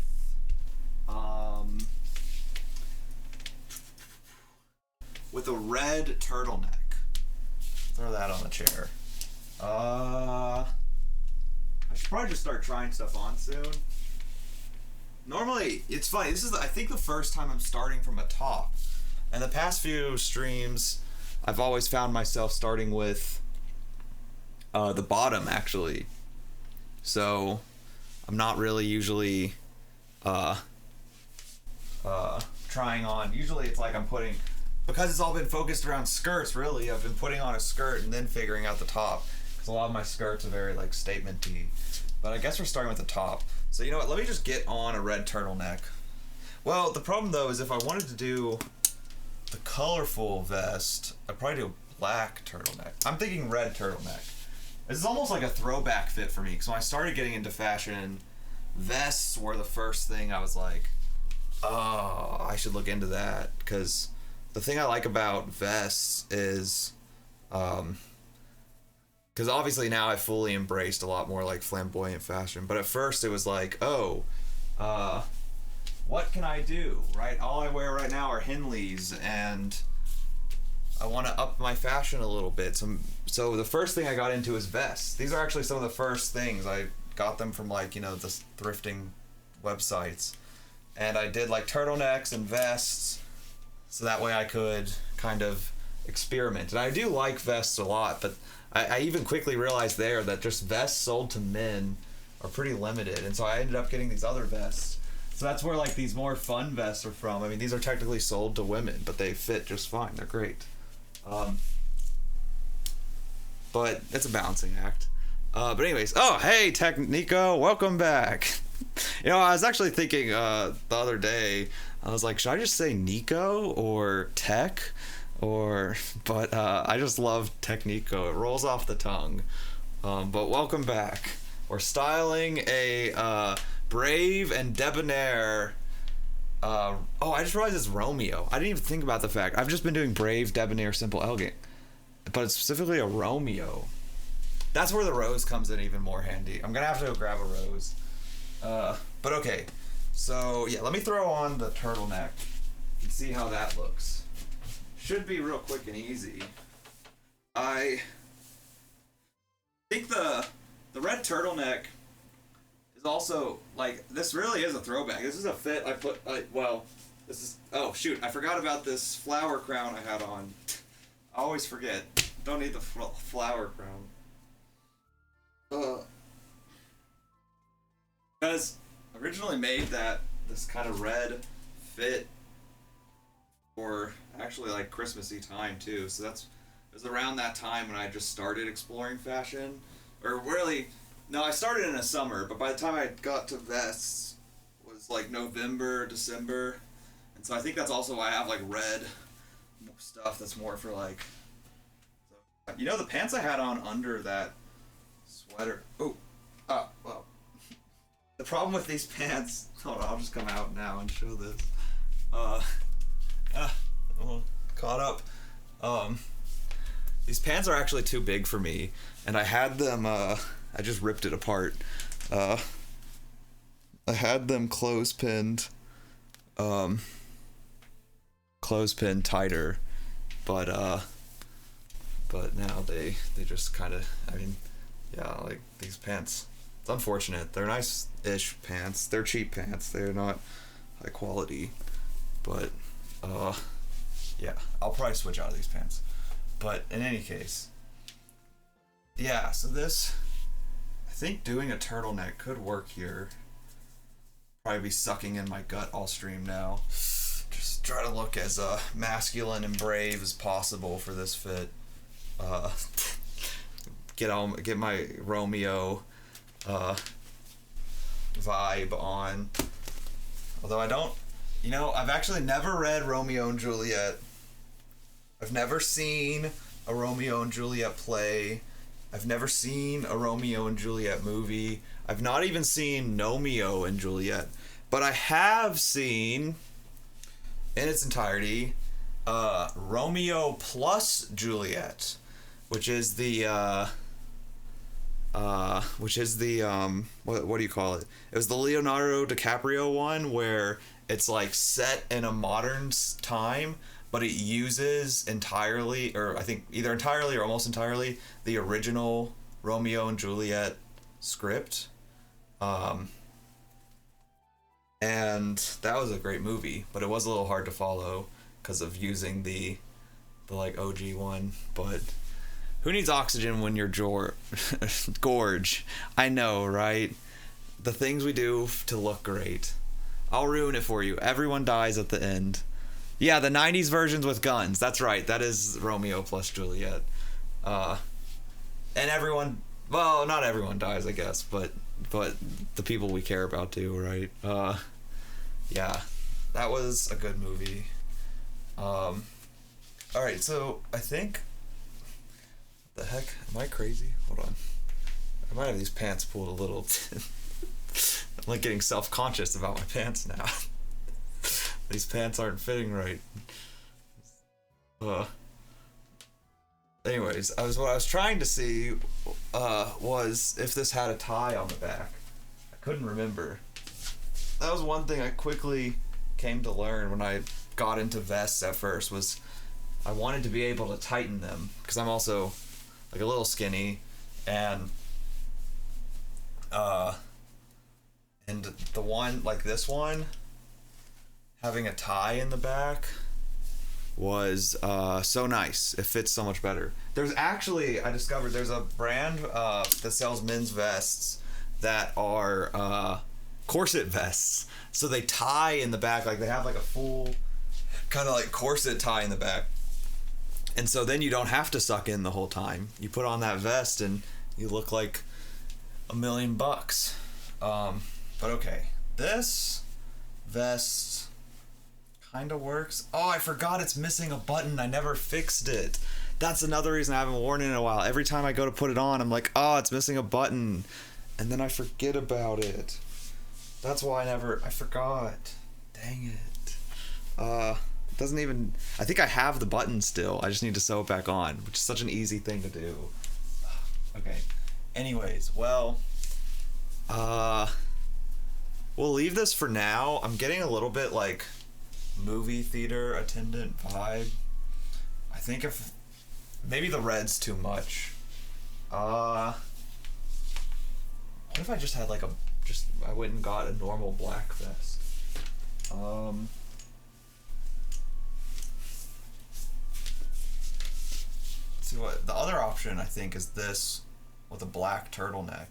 a red turtleneck. Throw that on the chair. I should probably just start trying stuff on soon. Normally, it's funny. This is, I think, the first time I'm starting from a top. And the past few streams, I've always found myself starting with the bottom, actually. So, I'm not really usually trying on. Usually, it's like I'm putting, because it's all been focused around skirts, really, I've been putting on a skirt and then figuring out the top. Because a lot of my skirts are very, like, statement-y. But I guess we're starting with the top. So, you know what? Let me just get on a red turtleneck. Well, the problem, though, is if I wanted to do the colorful vest, I'd probably do a black turtleneck. I'm thinking red turtleneck. This is almost like a throwback fit for me, because when I started getting into fashion, vests were the first thing I was like, oh, I should look into that. Because the thing I like about vests is, because obviously now I fully embraced a lot more like flamboyant fashion, but at first it was like, oh, what can I do, right? All I wear right now are Henleys, and I want to up my fashion a little bit. So the first thing I got into is vests. These are actually some of the first things. I got them from, like, you know, the thrifting websites. And I did like turtlenecks and vests, so that way I could kind of experiment. And I do like vests a lot, but I even quickly realized there that just vests sold to men are pretty limited. And so I ended up getting these other vests. So that's where, like, these more fun vests are from. I mean, these are technically sold to women, but they fit just fine. They're great. But it's a balancing act. But anyways, oh, hey, Nico, welcome back. You know, I was actually thinking the other day, I was like, should I just say Nico or Tech? But I just love Technico. It rolls off the tongue. But welcome back. We're styling a brave and debonair. Oh, I just realized it's Romeo. I didn't even think about the fact. I've just been doing brave, debonair, simple, elegant. But it's specifically a Romeo. That's where the rose comes in even more handy. I'm gonna have to go grab a rose. But okay. So, yeah, let me throw on the turtleneck and see how that looks. Should be real quick and easy. I think the red turtleneck is also, like, this really is a throwback. This is a fit I put, this is, oh shoot, I forgot about this flower crown I had on. I always forget. Don't need the flower crown. Because originally made this kind of red fit for actually like Christmassy time too. So it was around that time when I just started exploring fashion. Or really, no, I started in the summer, but by the time I got to vests was like November, December. And so I think that's also why I have like red stuff that's more for like, you know, the pants I had on under that sweater. Well. The problem with these pants, hold on, I'll just come out now and show this. Well, caught up. These pants are actually too big for me, and I had them, I just ripped it apart. I had them clothespin tighter, but now they just kind of, I mean, yeah, like these pants. It's unfortunate. They're nice-ish pants. They're cheap pants. They're not high quality. But, yeah, I'll probably switch out of these pants. But in any case, yeah, so this, I think doing a turtleneck could work here. Probably be sucking in my gut all stream now. Just try to look as masculine and brave as possible for this fit. Get my Romeo vibe on. Although I don't, you know, I've actually never read Romeo and Juliet. I've never seen a Romeo and Juliet play. I've never seen a Romeo and Juliet movie. I've not even seen Nomeo and Juliet. But I have seen, in its entirety, Romeo plus Juliet, which is the what do you call it? It was the Leonardo DiCaprio one where it's like set in a modern time, but it uses entirely, or I think either entirely or almost entirely, the original Romeo and Juliet script. And that was a great movie, but it was a little hard to follow because of using the like OG one. But who needs oxygen when you're gorge? I know, right? The things we do to look great. I'll ruin it for you. Everyone dies at the end. Yeah, the 90s versions with guns. That's right. That is Romeo plus Juliet. And everyone, well, not everyone dies, I guess, but the people we care about do, right? Yeah, that was a good movie. All right, so I think, the heck, am I crazy? Hold on. I might have these pants pulled a little. I'm like getting self-conscious about my pants now. These pants aren't fitting right. Anyways, what I was trying to see was if this had a tie on the back. I couldn't remember. That was one thing I quickly came to learn when I got into vests at first, was I wanted to be able to tighten them because I'm also like a little skinny, and the one like this one having a tie in the back was so nice. It fits so much better. There's actually, I discovered there's a brand that sells men's vests that are corset vests. So they tie in the back, like they have like a full kind of like corset tie in the back. And so then you don't have to suck in the whole time. You put on that vest and you look like $1,000,000. But okay, this vest kind of works. Oh, I forgot it's missing a button. I never fixed it. That's another reason I haven't worn it in a while. Every time I go to put it on, I'm like, oh, it's missing a button. And then I forget about it. That's why I forgot. Dang it. It doesn't even, I think I have the button still. I just need to sew it back on, which is such an easy thing to do. Okay. Anyways, well, we'll leave this for now. I'm getting a little bit like movie theater attendant vibe. I think if maybe the red's too much. What if I just had like I went and got a normal black vest. See what the other option I think is this with a black turtleneck.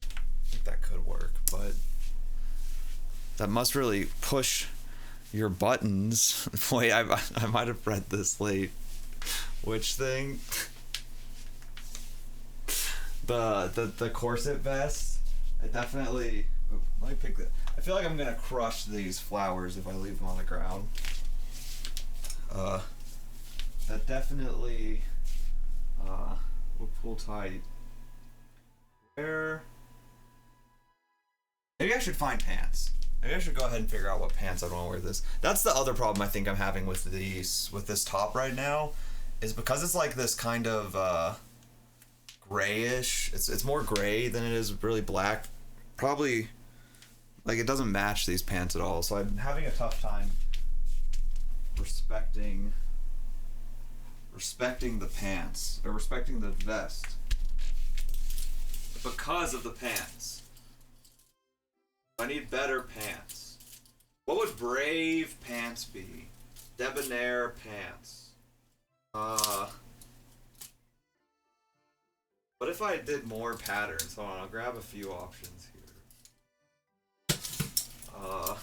I think that could work, but that must really push your buttons. Wait, I might have read this late. Which thing? The corset vest. I definitely. Let me pick that. I feel like I'm gonna crush these flowers if I leave them on the ground. That definitely will pull tight. Where? Maybe I should find pants. Maybe I should go ahead and figure out what pants I'd want to wear this. That's the other problem I think I'm having with this top right now, is because it's like this kind of grayish. It's more gray than it is really black. Probably like it doesn't match these pants at all. So I'm having a tough time respecting the pants, or respecting the vest because of the pants. I need better pants. What would brave pants be? Debonair pants. What if I did more patterns? Hold on, I'll grab a few options here. I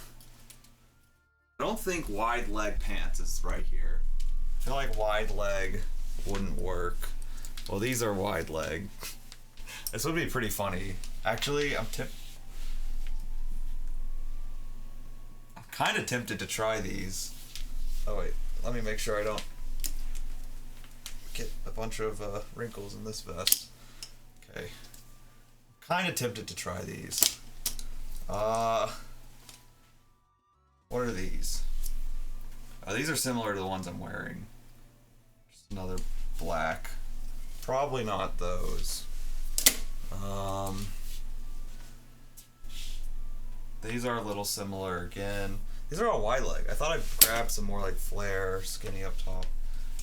don't think wide leg pants is right here. I feel like wide leg wouldn't work. Well, these are wide leg. This would be pretty funny. Actually, I'm kind of tempted to try these. Oh wait, let me make sure I don't get a bunch of wrinkles in this vest. Okay. Kind of tempted to try these. What are these? These are similar to the ones I'm wearing. Just another black. Probably not those. These are a little similar again. These are all wide leg. I thought I'd grab some more like flare, skinny up top.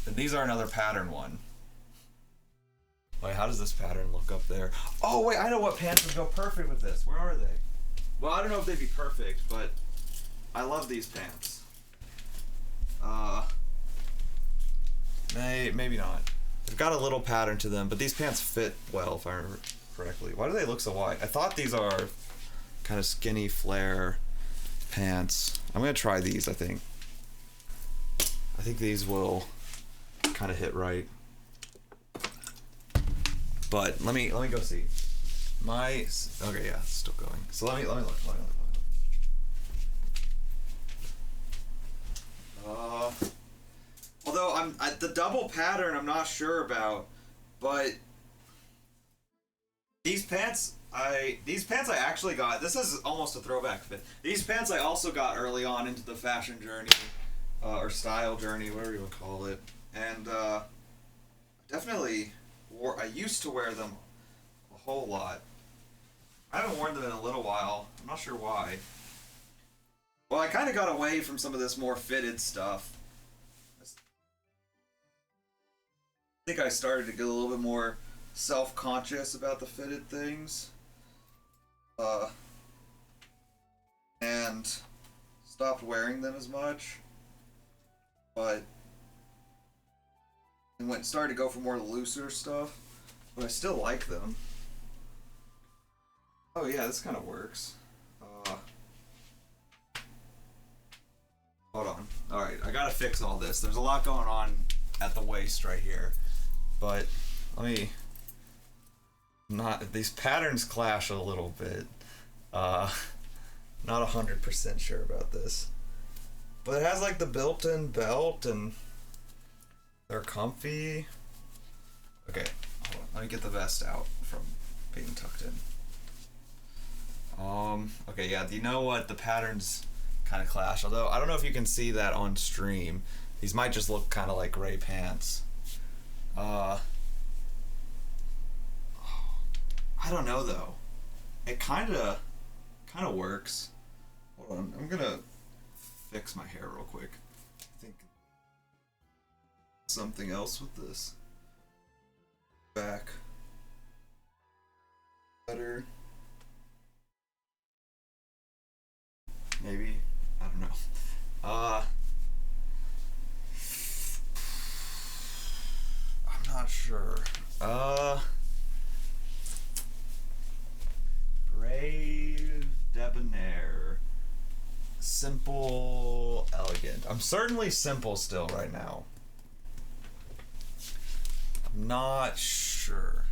And these are another pattern one. Wait, how does this pattern look up there? Oh wait, I know what pants would go perfect with this. Where are they? Well, I don't know if they'd be perfect, but I love these pants. Maybe not. They've got a little pattern to them, but these pants fit well if I remember correctly. Why do they look so wide? I thought these are kind of skinny flare pants. I'm gonna try these, I think. I think these will kind of hit right. But let me go see. Okay, yeah, it's still going. So let me look. Although the double pattern I'm not sure about, but these pants I actually got. This is almost a throwback fit. These pants I also got early on into the fashion journey, or style journey, whatever you would call it, and definitely I used to wear them a whole lot. I haven't worn them in a little while. I'm not sure why. Well, I kind of got away from some of this more fitted stuff. I think I started to get a little bit more self-conscious about the fitted things. And stopped wearing them as much. And started to go for more looser stuff. But I still like them. Oh yeah, this kind of works. Hold on. Alright, I gotta fix all this. There's a lot going on at the waist right here. But let me these patterns clash a little bit. Not 100% sure about this. But it has like the built-in belt and they're comfy. Okay, hold on. Let me get the vest out from being tucked in. Okay, yeah, do you know what? The patterns kind of clash. Although, I don't know if you can see that on stream. These might just look kind of like gray pants. I don't know though. It kind of works. Hold on, I'm gonna fix my hair real quick. I think something else with this. Back. Better. Maybe. I don't know. I'm not sure. Brave, debonair, simple, elegant. I'm certainly simple still right now. I'm not sure.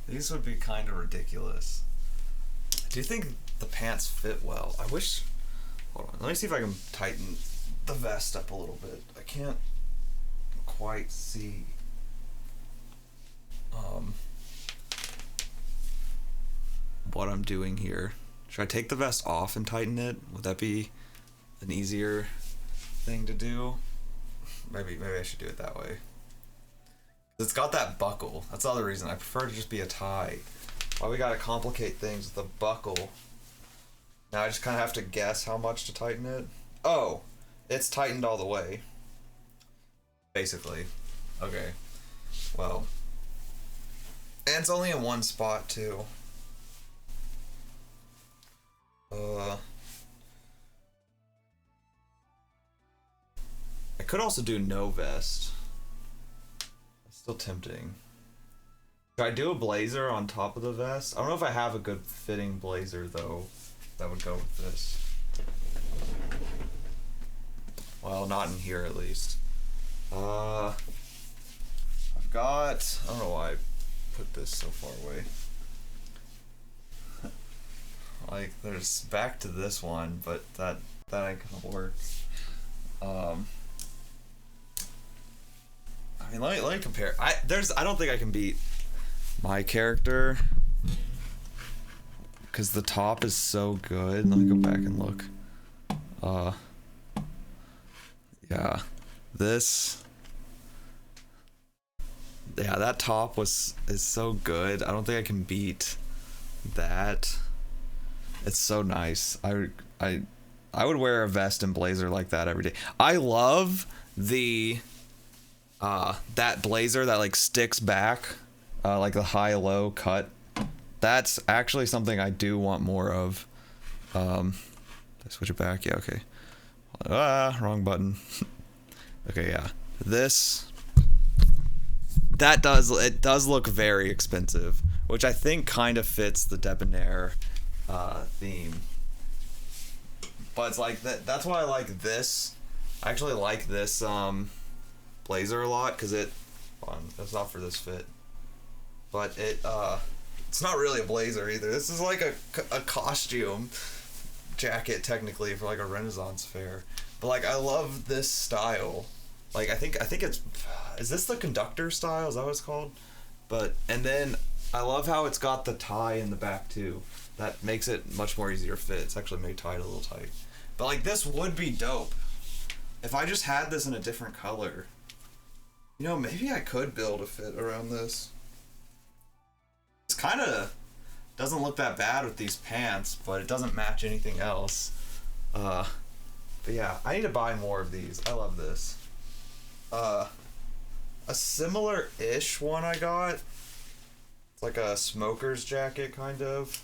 These would be kind of ridiculous. Do you think the pants fit well? I wish... Hold on. Let me see if I can tighten the vest up a little bit. I can't quite see. What I'm doing here. Should I take the vest off and tighten it? Would that be an easier thing to do? Maybe I should do it that way. It's got that buckle. That's the other reason. I prefer to just be a tie. Why we gotta complicate things with a buckle? Now I just kind of have to guess how much to tighten it. Oh, it's tightened all the way. Basically. Okay. Well. And it's only in one spot too. I could also do no vest. Still tempting. Should I do a blazer on top of the vest? I don't know if I have a good fitting blazer though that would go with this. Well, not in here at least. I've got... I don't know why I put this so far away. Like, there's back to this one, but that ain't gonna work. I mean, let me compare. I don't think I can beat my character because the top is so good. Let me go back and look. Yeah, this. Yeah, that top is so good. I don't think I can beat that. It's so nice. I would wear a vest and blazer like that every day. I love the that blazer that like sticks back, like the high-low cut. That's actually something I do want more of. Did I switch it back? Yeah, okay. Wrong button. Okay, yeah. It does look very expensive, which I think kind of fits the debonair theme. But it's like that's why I like this. I actually like this blazer a lot because that's not for this fit. But it's not really a blazer either. This is like a costume jacket technically for like a Renaissance fair. But like I love this style. Like I think it's, is this the conductor style? Is that what it's called? And then I love how it's got the tie in the back too. That makes it much more easier to fit. It's actually made tied a little tight. But like this would be dope if I just had this in a different color. You know, maybe I could build a fit around this. It's kind of doesn't look that bad with these pants, but it doesn't match anything else. But yeah, I need to buy more of these. I love this. A similar-ish one I got. It's like a smoker's jacket, kind of.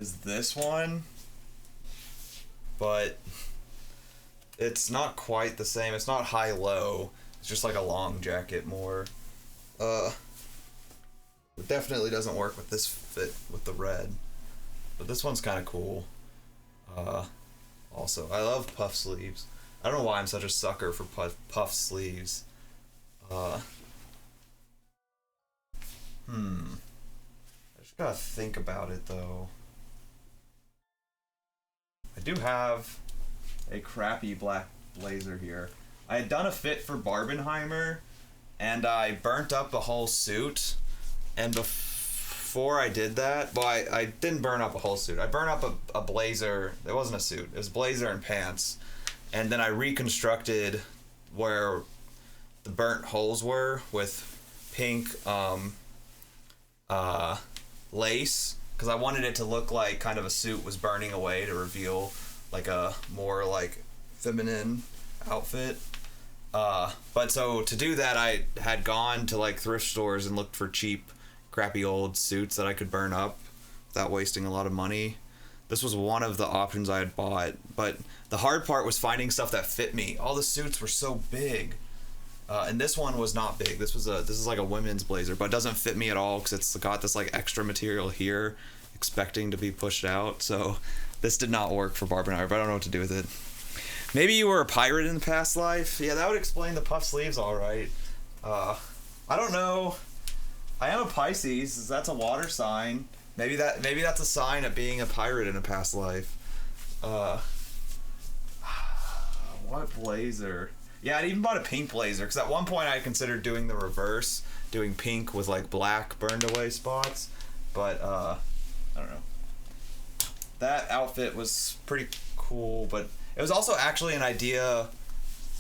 Is this one, but it's not quite the same. It's not high-low. It's just like a long jacket more. It definitely doesn't work with this fit with the red, but this one's kind of cool. Also, I love puff sleeves. I don't know why I'm such a sucker for puff sleeves. I just gotta think about it though. I do have a crappy black blazer here. I had done a fit for Barbenheimer, and I burnt up the whole suit. And before I did that, well, I didn't burn up a whole suit. I burned up a blazer. It wasn't a suit. It was blazer and pants. And then I reconstructed where the burnt holes were with pink lace, because I wanted it to look like kind of a suit was burning away to reveal like a more like feminine outfit. But so to do that, I had gone to like thrift stores and looked for cheap, crappy old suits that I could burn up without wasting a lot of money. This was one of the options I had bought, but the hard part was finding stuff that fit me. All the suits were so big, and this one was not big. This is like a women's blazer, but it doesn't fit me at all because it's got this like extra material here, expecting to be pushed out. So this did not work for Barbenheimer, but I don't know what to do with it. Maybe you were a pirate in the past life. Yeah, that would explain the puff sleeves, all right. I don't know. I am a Pisces. That's a water sign. Maybe that's a sign of being a pirate in a past life. What blazer? Yeah, I even bought a pink blazer because at one point I considered doing the reverse, doing pink with like black burned away spots. But I don't know. That outfit was pretty cool, but it was also actually an idea.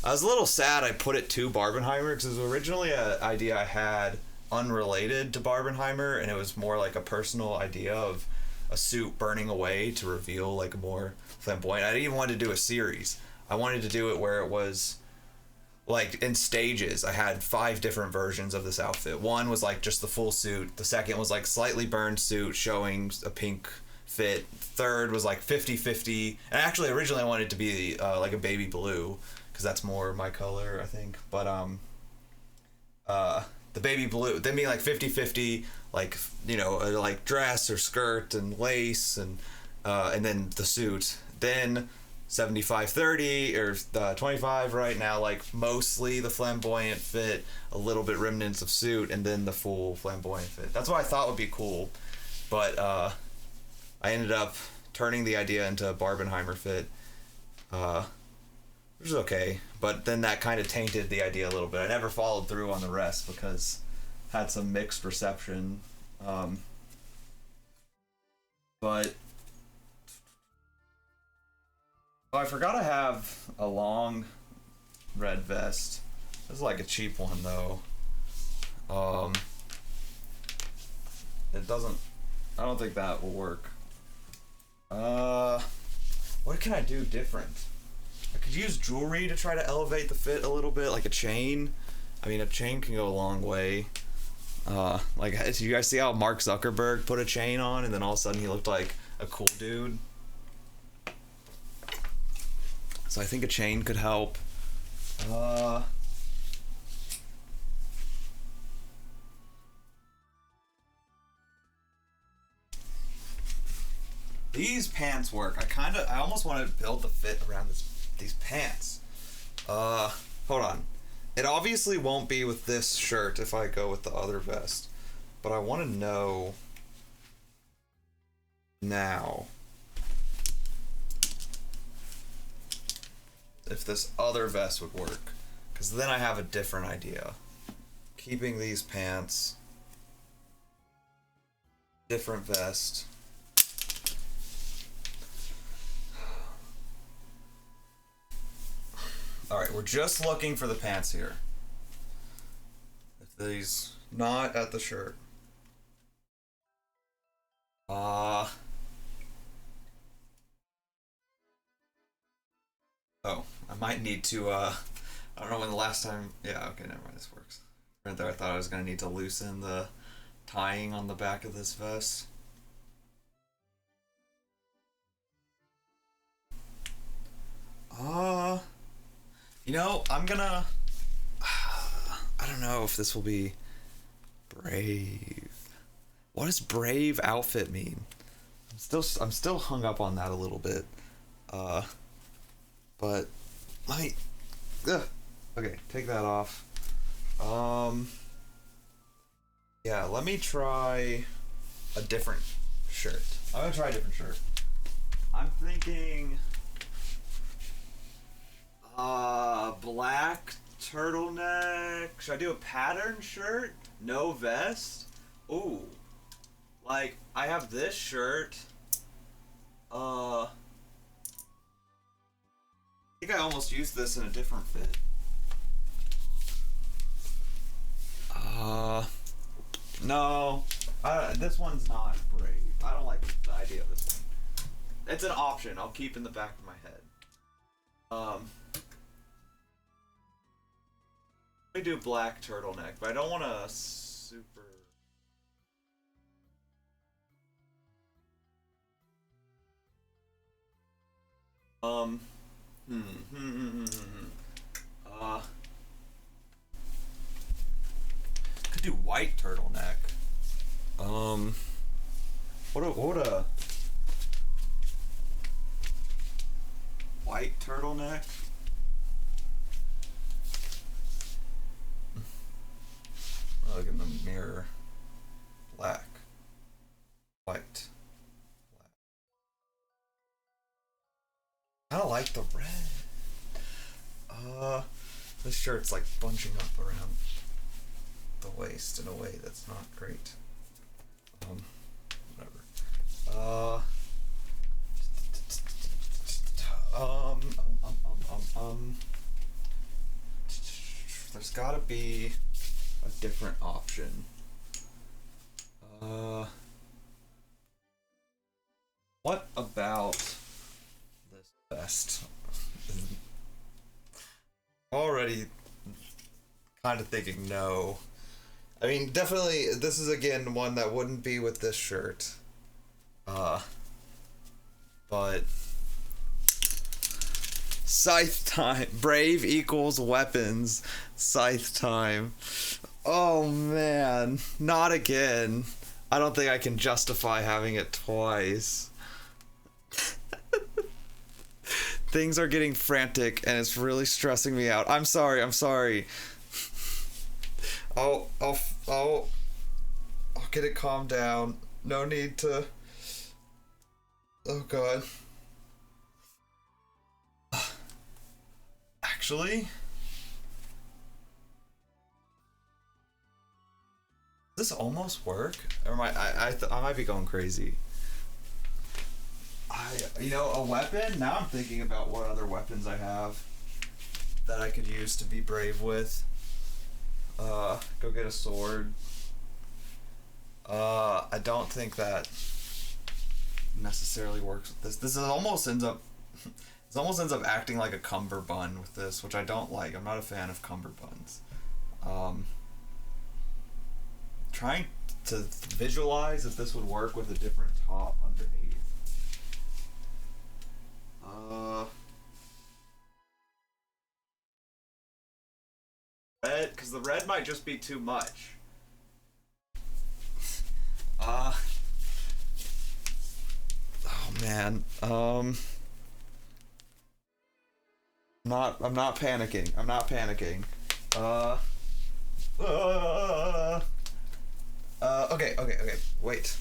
I was a little sad I put it to Barbenheimer because it was originally an idea I had unrelated to Barbenheimer, and it was more like a personal idea of a suit burning away to reveal like a more flamboyant. I didn't even want to do a series. I wanted to do it where it was like in stages. I had 5 different versions of this outfit. One was like just the full suit. The second was like slightly burned suit showing a pink fit. Third was like 50-50. And actually originally I wanted it to be like a baby blue because that's more my color, I think. But the baby blue, then be like 50-50, like, you know, like dress or skirt and lace and then the suit. Then 75-30 or 25 right now, like mostly the flamboyant fit, a little bit remnants of suit, and then the full flamboyant fit. That's what I thought would be cool, but I ended up turning the idea into a Barbenheimer fit, which is okay, but then that kind of tainted the idea a little bit. I never followed through on the rest because had some mixed reception. But oh, I forgot I have a long red vest. This is like a cheap one though. It doesn't. I don't think that will work. What can I do different? I could use jewelry to try to elevate the fit a little bit, like a chain. I mean, a chain can go a long way. Like, did you guys see how Mark Zuckerberg put a chain on and then all of a sudden he looked like a cool dude? So I think a chain could help. These pants work. I almost want to build the fit around these pants. Hold on. It obviously won't be with this shirt if I go with the other vest, but I want to know now if this other vest would work, because then I have a different idea. Keeping these pants, different vest. Alright, we're just looking for the pants here. If these not at the shirt. Oh, I might need to, I don't know when the last time, yeah, okay, never mind, this works. Right there, I thought I was gonna need to loosen the tying on the back of this vest. You know, I'm gonna, I don't know if this will be brave. What does brave outfit mean? I'm still hung up on that a little bit. But let me, okay, take that off. Yeah, let me try a different shirt. I'm gonna try a different shirt. I'm thinking black turtleneck. Should I do a pattern shirt? No vest? Ooh. Like, I have this shirt. I think I almost used this in a different fit. No. This one's not brave. I don't like the idea of this one. It's an option I'll keep in the back of my head. Let me do black turtleneck, but I don't want a super... Could do white turtleneck. What would a white turtleneck? Look in the mirror. Black. White. Black. I don't like the red. This shirt's like bunching up around the waist in a way that's not great. Whatever. There's gotta be a different option. What about this vest? Already kind of thinking no. I mean, definitely, this is again one that wouldn't be with this shirt. But scythe time. Brave equals weapons. Scythe time. Oh man, not again. I don't think I can justify having it twice. Things are getting frantic and it's really stressing me out. I'm sorry. I'll get it calmed down. No need to. Oh god. Actually, this almost work? Or am I might be going crazy. You know, a weapon? Now I'm thinking about what other weapons I have that I could use to be brave with. Go get a sword. I don't think that necessarily works with this. This almost ends up acting like a cummerbund with this, which I don't like. I'm not a fan of cummerbunds. Trying to visualize if this would work with a different top underneath. Red, because the red might just be too much. Oh man. I'm not panicking. I'm not panicking. Okay. Wait.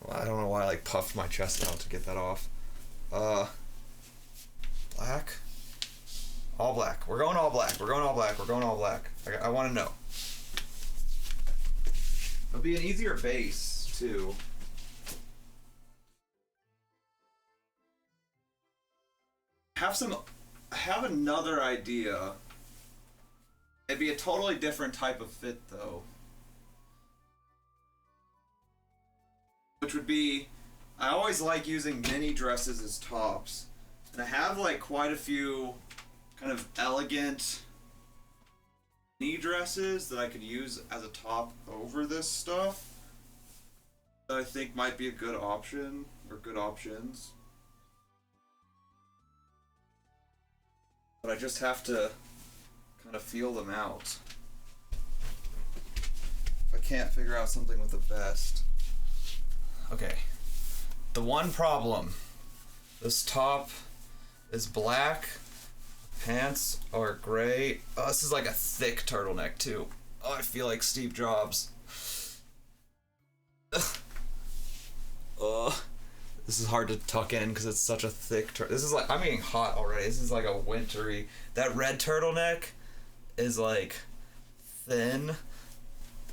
Well, I don't know why I like puffed my chest out to get that off. Black? All black. We're going all black. We're going all black. We're going all black. I want to know. It'll be an easier base, too. I have another idea. It'd be a totally different type of fit, though. Which would be, I always like using mini dresses as tops. And I have like quite a few kind of elegant knee dresses that I could use as a top over this stuff that I think might be a good option, or good options. But I just have to kind of feel them out. I can't figure out something with the best. Okay. The one problem. This top is black. Pants are gray. Oh, this is like a thick turtleneck too. Oh, I feel like Steve Jobs. This is hard to tuck in because it's such a thick this is like, I'm getting hot already. This is like a wintry. That red turtleneck is like thin.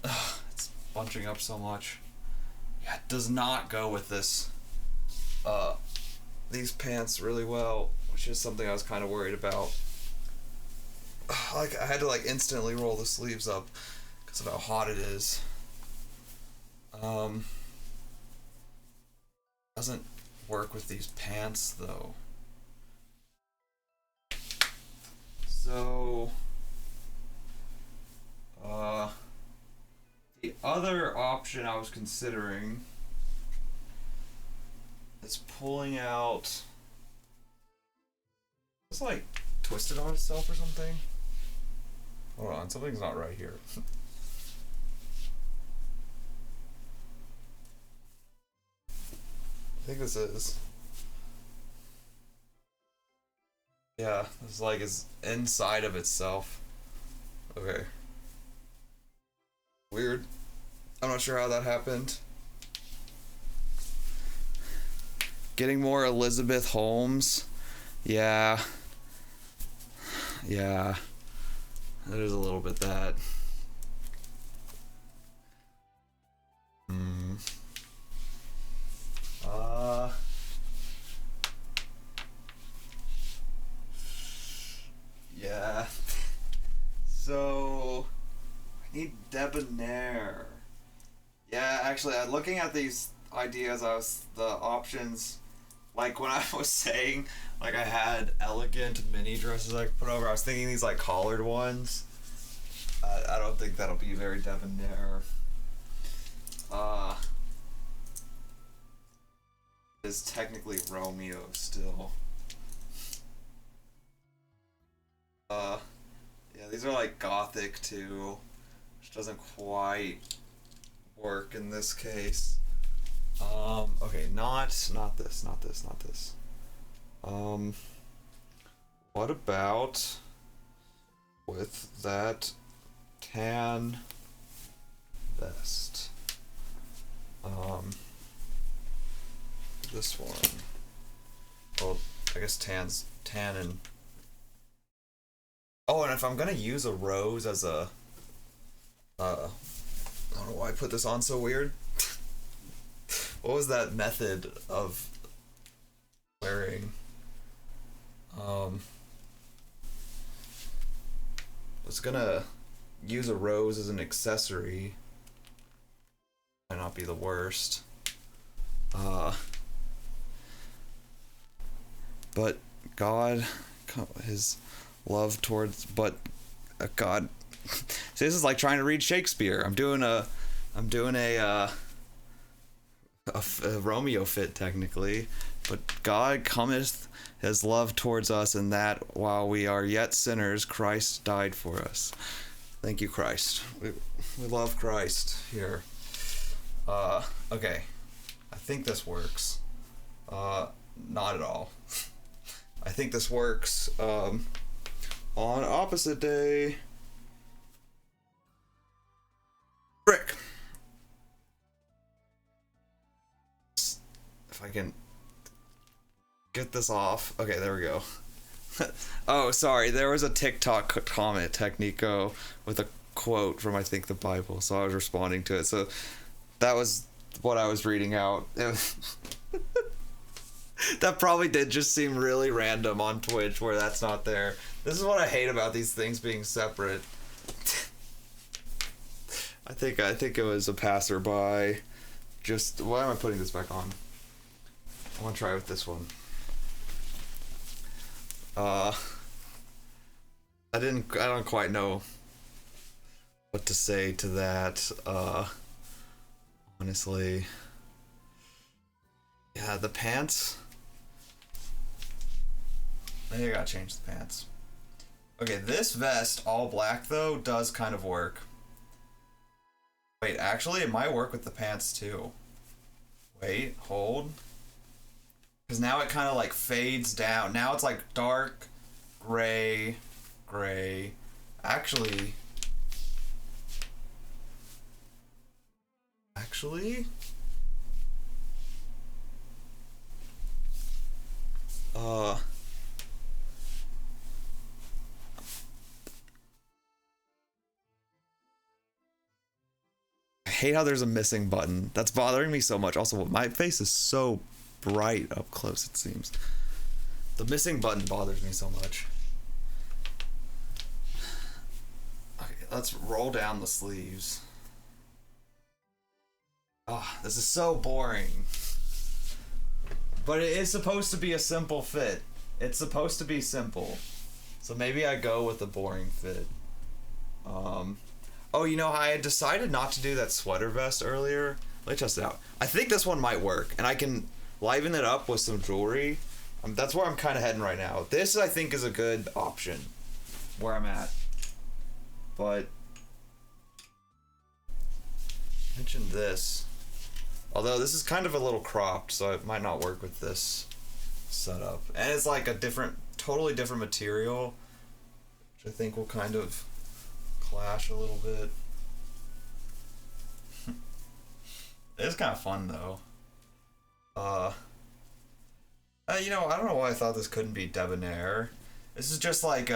It's bunching up so much. Yeah, it does not go with this these pants really well, which is something I was kind of worried about. Like, I had to like instantly roll the sleeves up because of how hot it is. Doesn't work with these pants though. So the other option I was considering is pulling out. It's like twisted on itself or something. Hold on, something's not right here. I think this is. Yeah, this like is inside of itself. Okay. Weird. I'm not sure how that happened. Getting more Elizabeth Holmes. Yeah. Yeah. There's a little bit that. Yeah. So I need debonair. Yeah, actually, looking at these ideas, the options, like when I was saying, like I had elegant mini dresses I could put over, I was thinking these like collared ones. I don't think that'll be very debonair. Is technically Romeo still. Yeah, these are like gothic too, which doesn't quite work in this case. Okay, not this. What about with that tan vest? This one. Well, I guess tan and. Oh, and if I'm gonna use a rose as a I don't know why I put this on so weird. What was that method of wearing? Was gonna use a rose as an accessory. Might not be the worst. But God, his love towards, but God. See, this is like trying to read Shakespeare. I'm doing a Romeo fit technically, but God cometh his love towards us, and that while we are yet sinners, Christ died for us. Thank you, Christ. We love Christ here. Okay. I think this works. Not at all. I think this works. On opposite day. Frick. If I can get this off. Okay, there we go. Oh, sorry. There was a TikTok comment, Technico, with a quote from, I think, the Bible. So I was responding to it. So that was what I was reading out. It was that probably did just seem really random on Twitch where that's not there. This is what I hate about these things being separate. I think it was a passerby. Just, why am I putting this back on? I want to try with this one. I don't quite know what to say to that. Honestly. Yeah, the pants. I think I gotta change the pants. Okay, this vest, all black though, does kind of work. Wait, actually, it might work with the pants too. Wait, hold. Because now it kind of like fades down. Now it's like dark, gray. Actually, I hate how there's a missing button. That's bothering me so much. Also, my face is so bright up close, it seems. The missing button bothers me so much. Okay, let's roll down the sleeves. Oh, this is so boring. But it is supposed to be a simple fit. It's supposed to be simple. So maybe I go with the boring fit. Oh, you know, I had decided not to do that sweater vest earlier. Let me test it out. I think this one might work, and I can liven it up with some jewelry. That's where I'm kind of heading right now. This, I think, is a good option where I'm at. But I mentioned this. Although this is kind of a little cropped, so it might not work with this setup. And it's like a totally different material, which I think will kind of clash a little bit. It's kind of fun though. You know, I don't know why I thought this couldn't be debonair. This is just like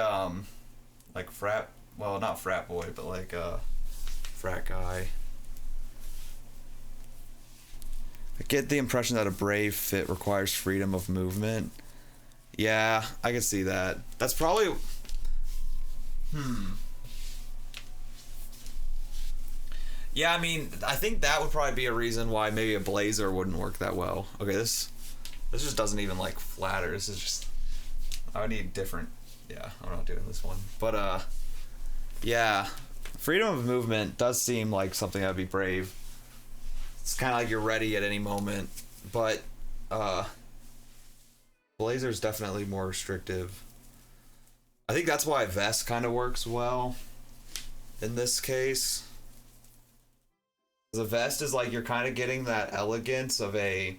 frat, well, not frat boy, but like frat guy. I get the impression that a brave fit requires freedom of movement. Yeah, I can see that. That's probably... Yeah, I mean, I think that would probably be a reason why maybe a blazer wouldn't work that well. Okay, this just doesn't even, like, flatter. This is just... I would need different... Yeah, I'm not doing this one. But, yeah. Freedom of movement does seem like something that'd be brave. It's kind of like you're ready at any moment. But, blazer's definitely more restrictive. I think that's why a vest kind of works well in this case. The vest is like you're kind of getting that elegance of a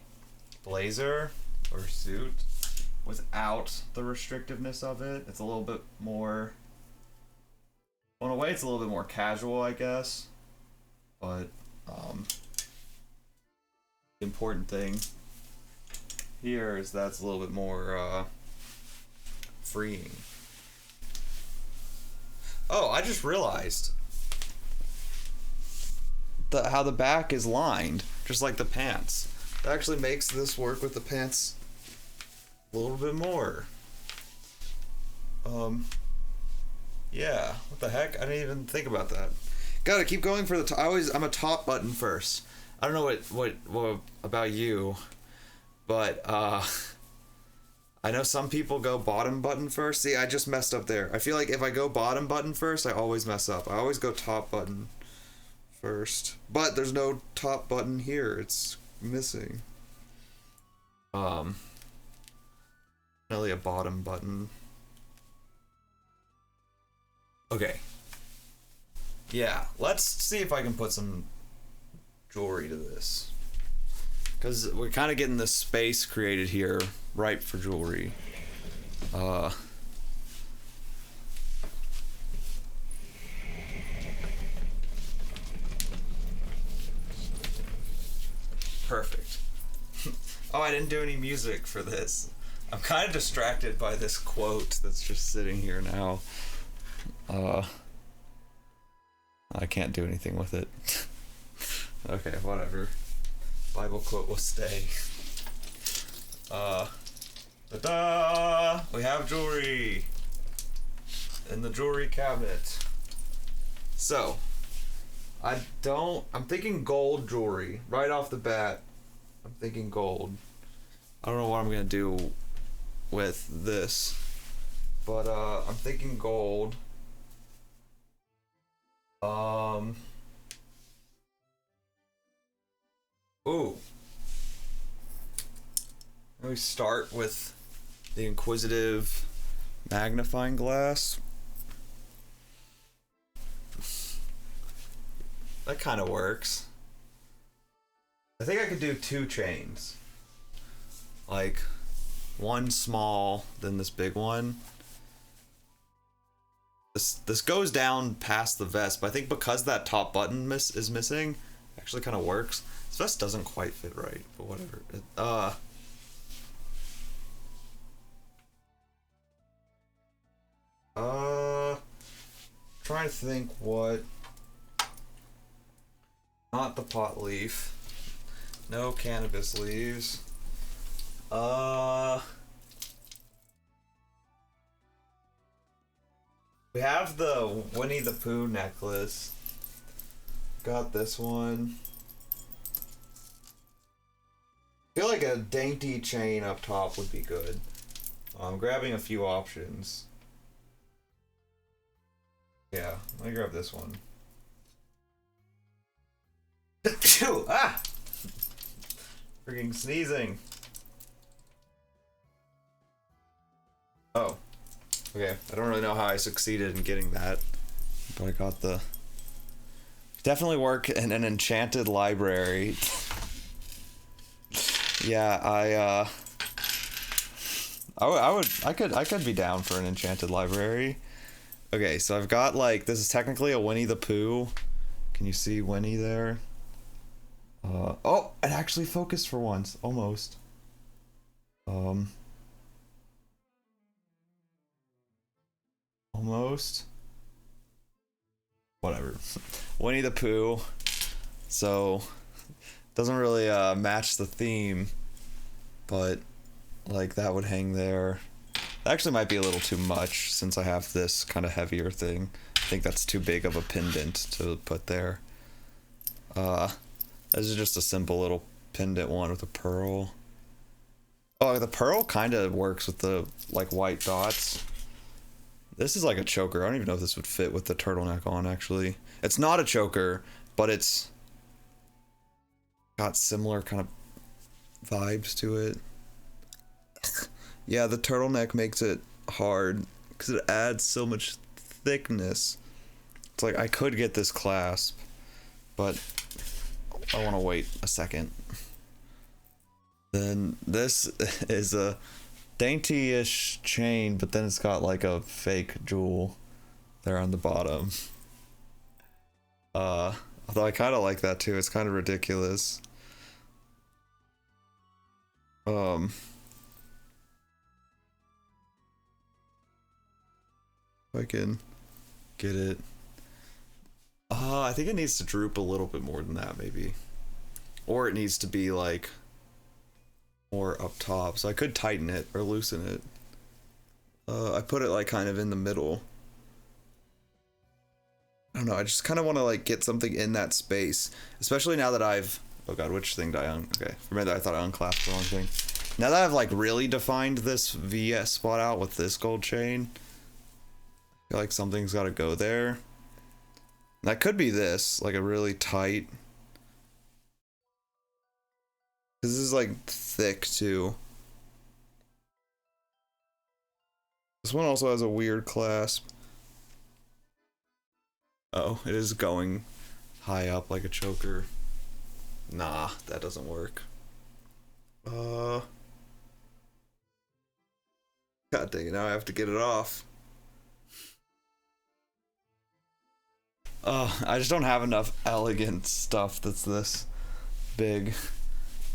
blazer or suit without the restrictiveness of it. It's a little bit more... Well, in a way, it's a little bit more casual, I guess. But, the important thing here is that's a little bit more, freeing. Oh, I just realized. how the back is lined, just like the pants. That actually makes this work with the pants a little bit more. Yeah, what the heck? I didn't even think about that. Gotta keep going for the top. I'm a top button first. I don't know what about you, but I know some people go bottom button first. See, I just messed up there. I feel like if I go bottom button first, I always mess up. I always go top button first. But there's no top button here. It's missing. Really a bottom button. Okay. Yeah, let's see if I can put some jewelry to this. Because we're kind of getting this space created here, ripe for jewelry. Perfect. Oh, I didn't do any music for this. I'm kind of distracted by this quote that's just sitting here now. I can't do anything with it. Okay, whatever. Bible quote will stay. Ta-da! We have jewelry in the jewelry cabinet. So, I'm thinking gold jewelry right off the bat. I'm thinking gold. I don't know what I'm gonna do with this, but I'm thinking gold. Ooh. Let me start with the inquisitive magnifying glass. That kind of works. I think I could do 2 chains. Like, one small, then this big one. This goes down past the vest, but I think because that top button is missing, actually kind of works. This vest doesn't quite fit right, but whatever. Trying to think what. Not the pot leaf. No cannabis leaves. We have the Winnie the Pooh necklace. Got this one. I feel like a dainty chain up top would be good. I'm grabbing a few options. Yeah, let me grab this one. Ah! Freaking sneezing. Oh. Okay, I don't really know how I succeeded in getting that, but I got the... Definitely work in an enchanted library. Yeah, I could be down for an enchanted library. Okay, so I've got like, this is technically a Winnie the Pooh. Can you see Winnie there? Oh, it actually focused for once, almost. Almost. Whatever. Winnie the Pooh. So, doesn't really match the theme, but like that would hang there. That actually might be a little too much since I have this kind of heavier thing. I think that's too big of a pendant to put there. This is just a simple little pendant one with a pearl. Oh, the pearl kind of works with the like white dots. This is like a choker. I don't even know if this would fit with the turtleneck on, actually. It's not a choker, but it's got similar kind of vibes to it. Yeah, the turtleneck makes it hard because it adds so much thickness. It's like I could get this clasp, but I want to wait a second. Then this is a dainty-ish chain, but then it's got like a fake jewel there on the bottom. Although I kind of like that too. It's kind of ridiculous. If I can get it. I think it needs to droop a little bit more than that, maybe. Or it needs to be like more up top. So I could tighten it or loosen it. I put it like kind of in the middle. I don't know, I just kind of want to like get something in that space. Especially now that I've... Oh god, which thing did I okay. For a minute I thought I unclasped the wrong thing. Now that I've like really defined this VS spot out with this gold chain, I feel like something's got to go there. That could be this, like a really tight. This is like thick too. This one also has a weird clasp. Oh, it is going high up like a choker. Nah, that doesn't work. God dang it, now I have to get it off. I just don't have enough elegant stuff that's this big.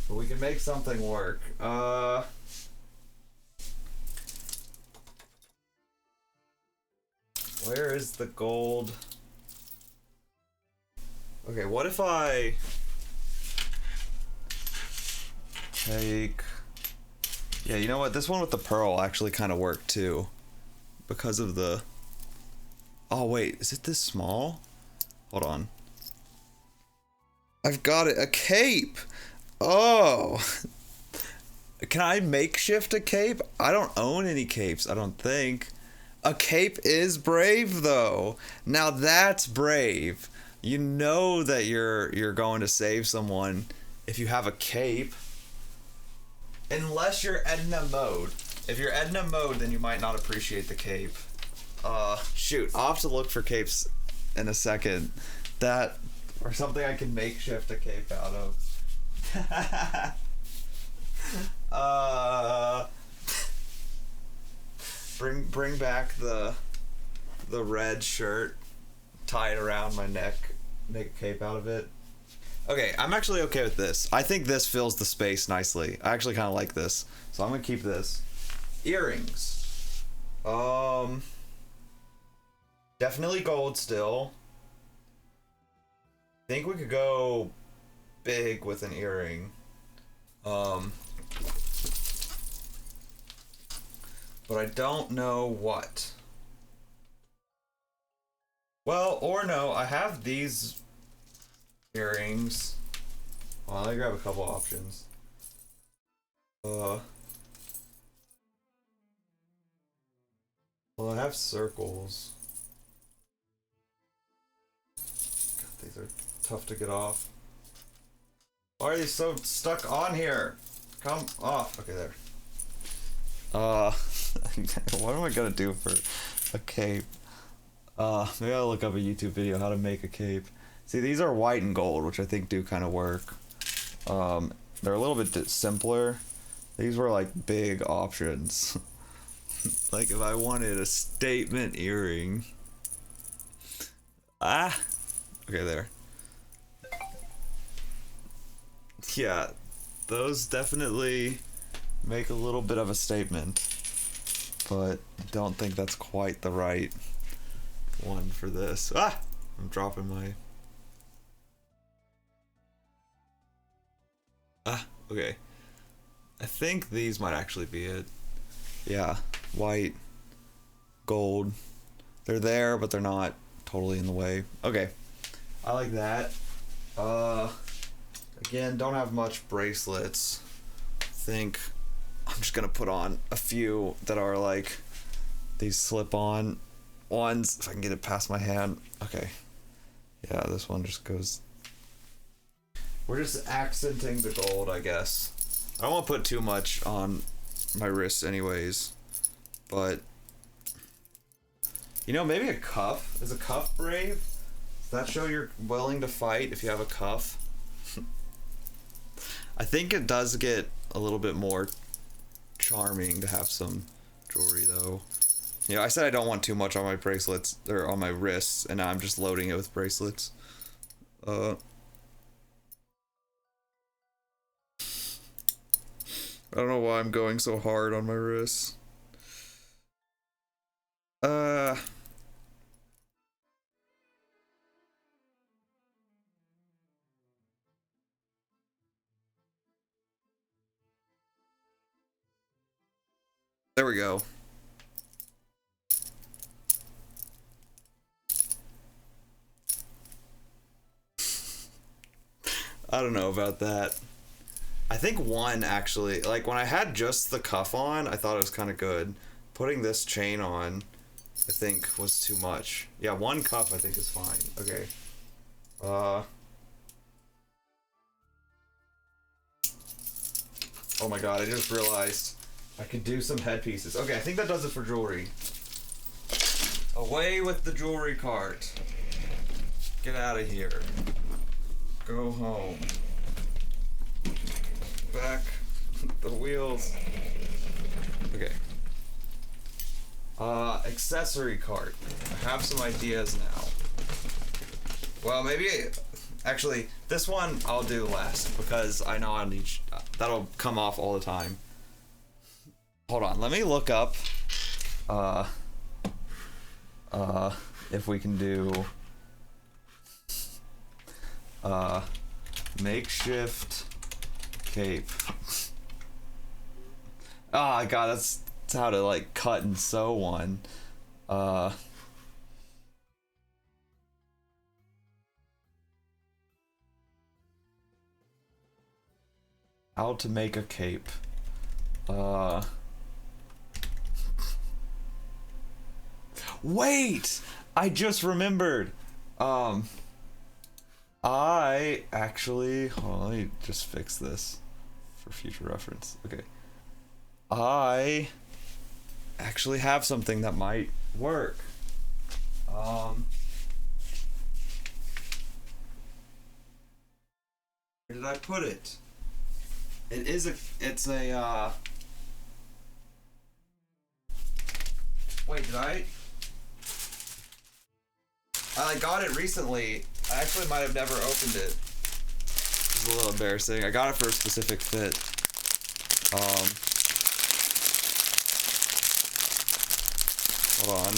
But we can make something work. Where is the gold? Okay, what if I take... Yeah, you know what? This one with the pearl actually kind of worked too. Because of the... Oh wait, is it this small? Hold on. I've got it. A cape! Oh! Can I makeshift a cape? I don't own any capes, I don't think. A cape is brave though. Now that's brave. You know that you're going to save someone if you have a cape. Unless you're Edna mode. If you're Edna mode, then you might not appreciate the cape. Shoot, I'll have to look for capes in a second. That, or something I can makeshift a cape out of. Bring back the red shirt, tie it around my neck, make a cape out of it. Okay, I'm actually okay with this. I think this fills the space nicely. I actually kind of like this, so I'm gonna keep this. Earrings. Definitely gold still. I think we could go big with an earring. But I don't know what. Well, or no, I have these earrings. Well, let me grab a couple options. Well, I have circles. God, these are tough to get off. Why are you so stuck on here? Come off. Okay, there. What am I gonna do for a cape? Maybe I'll look up a YouTube video how to make a cape. See, these are white and gold, which I think do kind of work. They're a little bit simpler. These were like big options. Like if I wanted a statement earring. Okay, there. Yeah, those definitely make a little bit of a statement, but don't think that's quite the right one for this. I'm dropping my... Okay. I think these might actually be it. Yeah, white, gold. They're there, but they're not totally in the way. Okay, I like that. Again, don't have much bracelets. Think I'm just gonna put on a few that are like these slip-on ones, if I can get it past my hand. Okay, yeah, this one just goes... We're just accenting the gold, I guess. I don't want to put too much on my wrists anyways, but you know, maybe a cuff. Is a cuff brave? Does that show you're willing to fight if you have a cuff? I think it does get a little bit more charming to have some jewelry though. You know, I said I don't want too much on my bracelets, or on my wrists, and now I'm just loading it with bracelets. I don't know why I'm going so hard on my wrists. There we go. I don't know about that. I think one actually, like when I had just the cuff on, I thought it was kind of good. Putting this chain on, I think was too much. Yeah, one cuff I think is fine. Okay. Oh my god, I just realized I could do some headpieces. Okay, I think that does it for jewelry. Away with the jewelry cart. Get out of here. Go home. Back the wheels. Okay. Accessory cart. I have some ideas now. Well, maybe actually this one I'll do last because I know I need that'll come off all the time. Hold on, let me look up if we can do makeshift cape. Oh god, that's how to like cut and sew one. How to make a cape. Wait! I just remembered. I actually, hold on, let me just fix this for future reference. Okay. I actually have something that might work. Where did I put it? It's a, wait, did I got it recently. I actually might have never opened it. It's a little embarrassing. I got it for a specific fit. Hold on.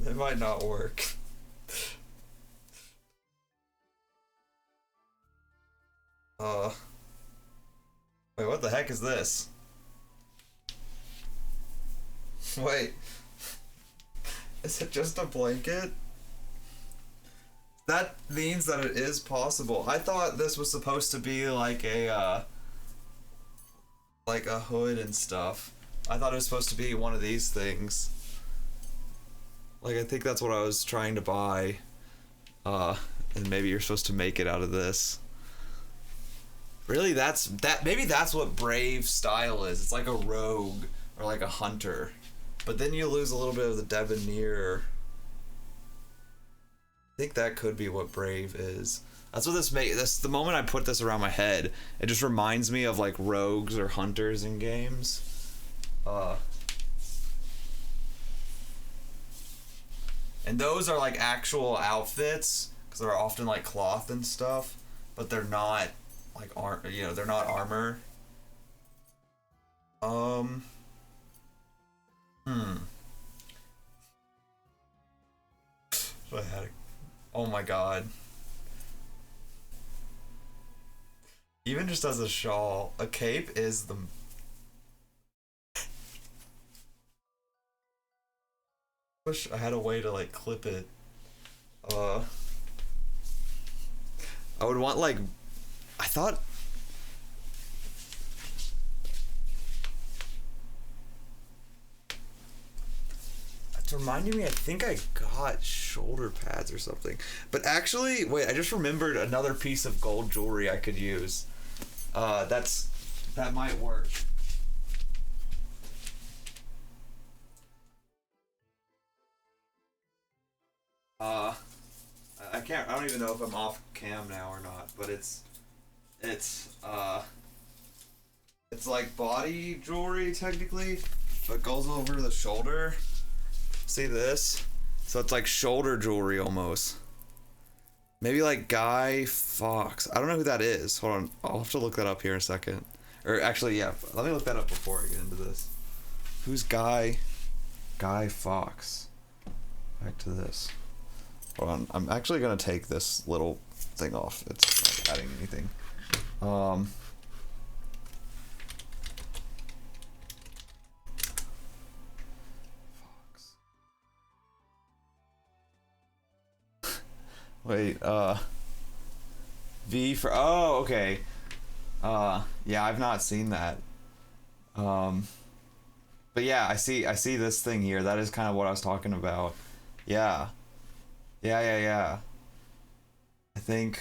It might not work. Wait, what the heck is this? Wait. Is it just a blanket? That means that it is possible. I thought this was supposed to be like a hood and stuff. I thought it was supposed to be one of these things. Like, I think that's what I was trying to buy. And maybe you're supposed to make it out of this. Really, maybe that's what brave style is. It's like a rogue or like a hunter. But then you lose a little bit of the debonair. I think that could be what brave is. That's what this the moment I put this around my head, it just reminds me of like rogues or hunters in games. And those are like actual outfits because they're often like cloth and stuff, but they're not like they're not armor. I had a, oh my god. Even just as a shawl, a cape is the wish I had a way to like clip it. I would want like I thought it's reminding me I think I got shoulder pads or something. But actually, wait, I just remembered another piece of gold jewelry I could use. That might work. I don't even know if I'm off cam now or not, but it's like body jewelry technically, but goes over the shoulder. See this? So it's like shoulder jewelry almost. Maybe like Guy Fawkes. I don't know who that is. Hold on, I'll have to look that up here in a second. Or actually, yeah, let me look that up before I get into this. Who's Guy Fawkes? Back to this. Hold on, I'm actually gonna take this little thing off. It's not adding anything. Wait, V for, oh, okay. Yeah, I've not seen that. But yeah, I see this thing here. That is kind of what I was talking about. Yeah. Yeah. I think,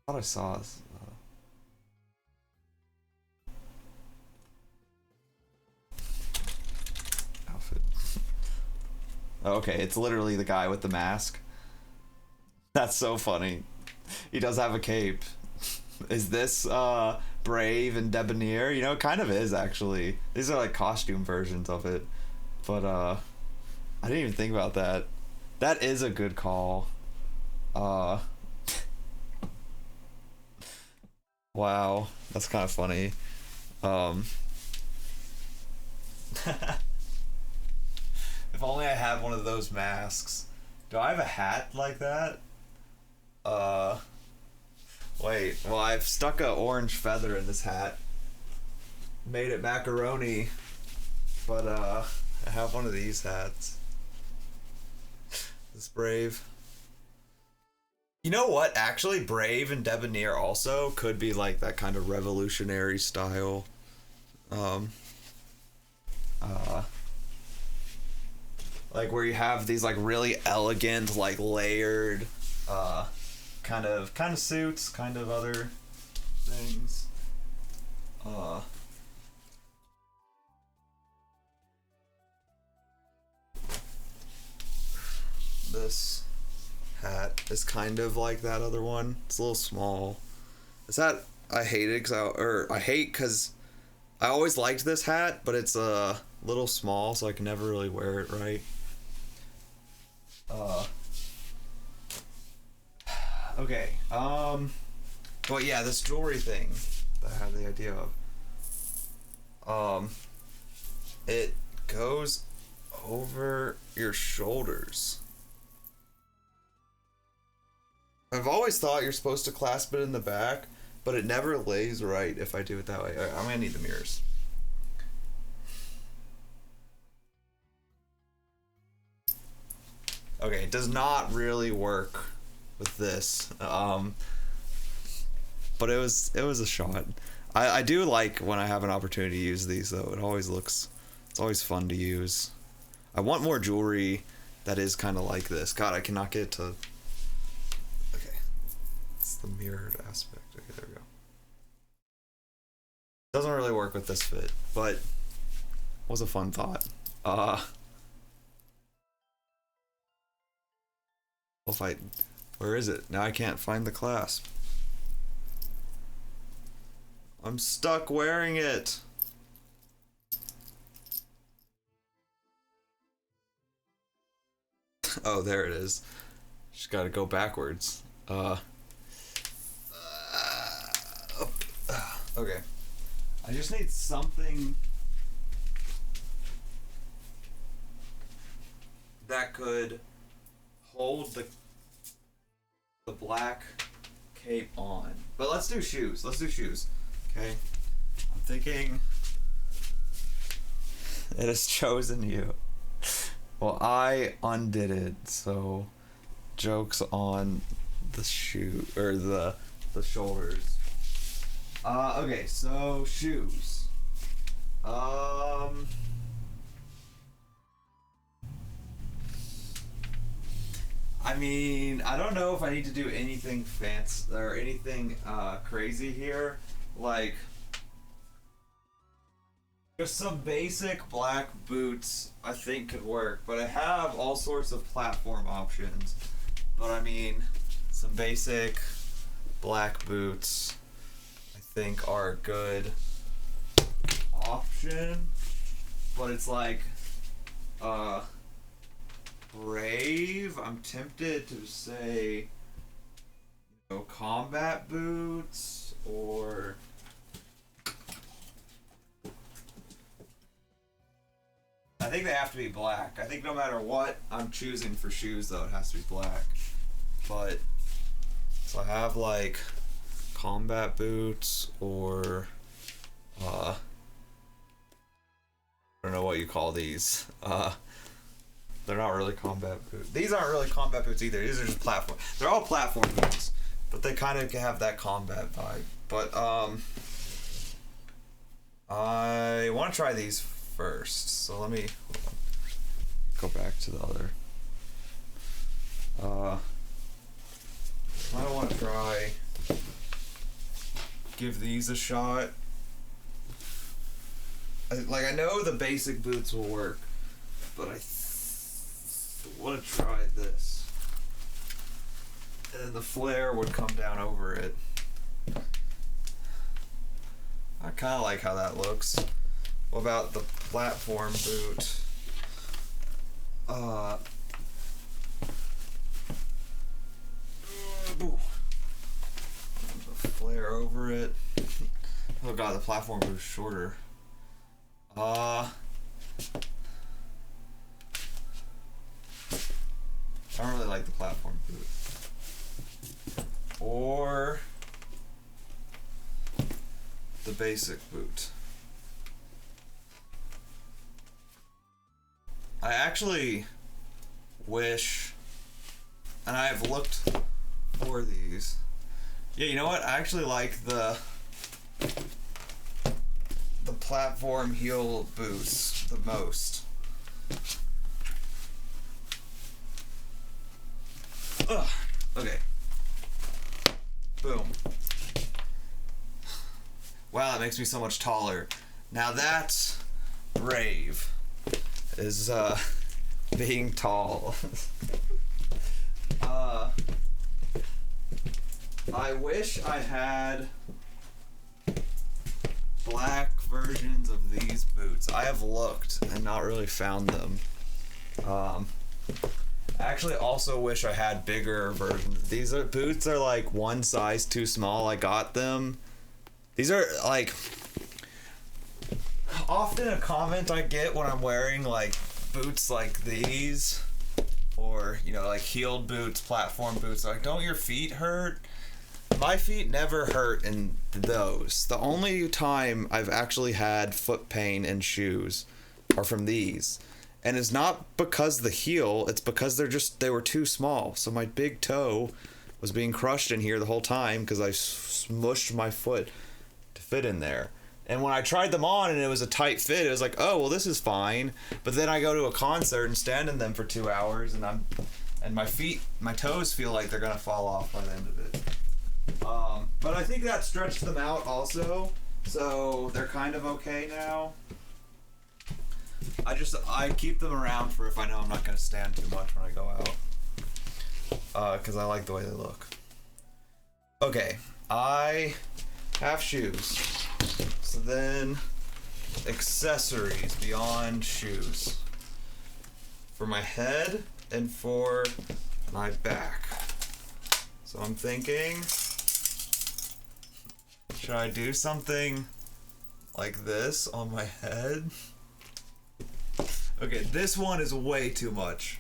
I thought I saw this. Outfit. Okay, it's literally the guy with the mask. That's so funny. He does have a cape. Is this Brave and Debonair? You know, it kind of is actually. These are like costume versions of it. But I didn't even think about that. That is a good call. Wow, that's kind of funny. If only I had one of those masks. Do I have a hat like that? Wait, well, I've stuck a orange feather in this hat. Made it macaroni. But, I have one of these hats. This Brave. You know what? Actually, Brave and Debonair also could be like that kind of revolutionary style. Like where you have these like really elegant, like layered, kind of suits, kind of other things. This hat is kind of like that other one. It's a little small. Is that, I hate it because I always liked this hat, but it's a little small, so I can never really wear it right. Okay, but yeah, this jewelry thing that I had the idea of, it goes over your shoulders. I've always thought you're supposed to clasp it in the back, but it never lays right if I do it that way. I'm gonna need the mirrors. Okay, it does not really work with this, but it was a shot. I do like when I have an opportunity to use these though. It's always fun to use. I want more jewelry that is kind of like this. God, I cannot get it to. Okay, it's the mirrored aspect. Okay, there we go. Doesn't really work with this fit, but was a fun thought. Where is it? Now I can't find the clasp. I'm stuck wearing it. Oh, there it is. Just gotta go backwards. Okay. I just need something that could hold the black cape on. But let's do shoes. Okay? I'm thinking it has chosen you. Well, I undid it, so joke's on the shoe or the shoulders. Okay, so shoes. I mean, I don't know if I need to do anything fancy or anything crazy here. Like, just some basic black boots I think could work, but I have all sorts of platform options. But I mean, some basic black boots I think are a good option. But it's like, Brave, I'm tempted to say, combat boots or I think they have to be black. I think no matter what I'm choosing for shoes, though, it has to be black. But, so I have like combat boots or, I don't know what you call these. They're not really combat boots. These aren't really combat boots either. These are just platform. They're all platform boots, but they kind of have that combat vibe. But, I want to try these first. So let me go back to the other. I want to try give these a shot. I know the basic boots will work, but I want to try this. And then the flare would come down over it. I kind of like how that looks. What about the platform boot? The flare over it. Oh god, the platform boot is shorter. I don't really like the platform boot. Or the basic boot. I actually wish, and I have looked for these. Yeah, you know what? I actually like the platform heel boots the most. Ugh. Okay. Boom. Wow, that makes me so much taller. Now that's brave. Is being tall. I wish I had black versions of these boots. I have looked and not really found them. I actually also wish I had bigger versions. These boots are like one size too small. I got them. These are like often a comment I get when I'm wearing like boots like these, or you know, like heeled boots, platform boots, like, don't your feet hurt? My feet never hurt in those. The only time I've actually had foot pain in shoes are from these, and it's not because the heel, it's because they were too small, so my big toe was being crushed in here the whole time because I smushed my foot to fit in there. And when I tried them on and it was a tight fit, it was like, oh, well, this is fine. But then I go to a concert and stand in them for 2 hours, and my toes feel like they're gonna fall off by the end of it. But I think that stretched them out also, so they're kind of okay now. I keep them around for if I know I'm not gonna stand too much when I go out, because I like the way they look. Okay, I have shoes. So then, accessories beyond shoes. For my head and for my back. So I'm thinking, should I do something like this on my head? Okay, this one is way too much,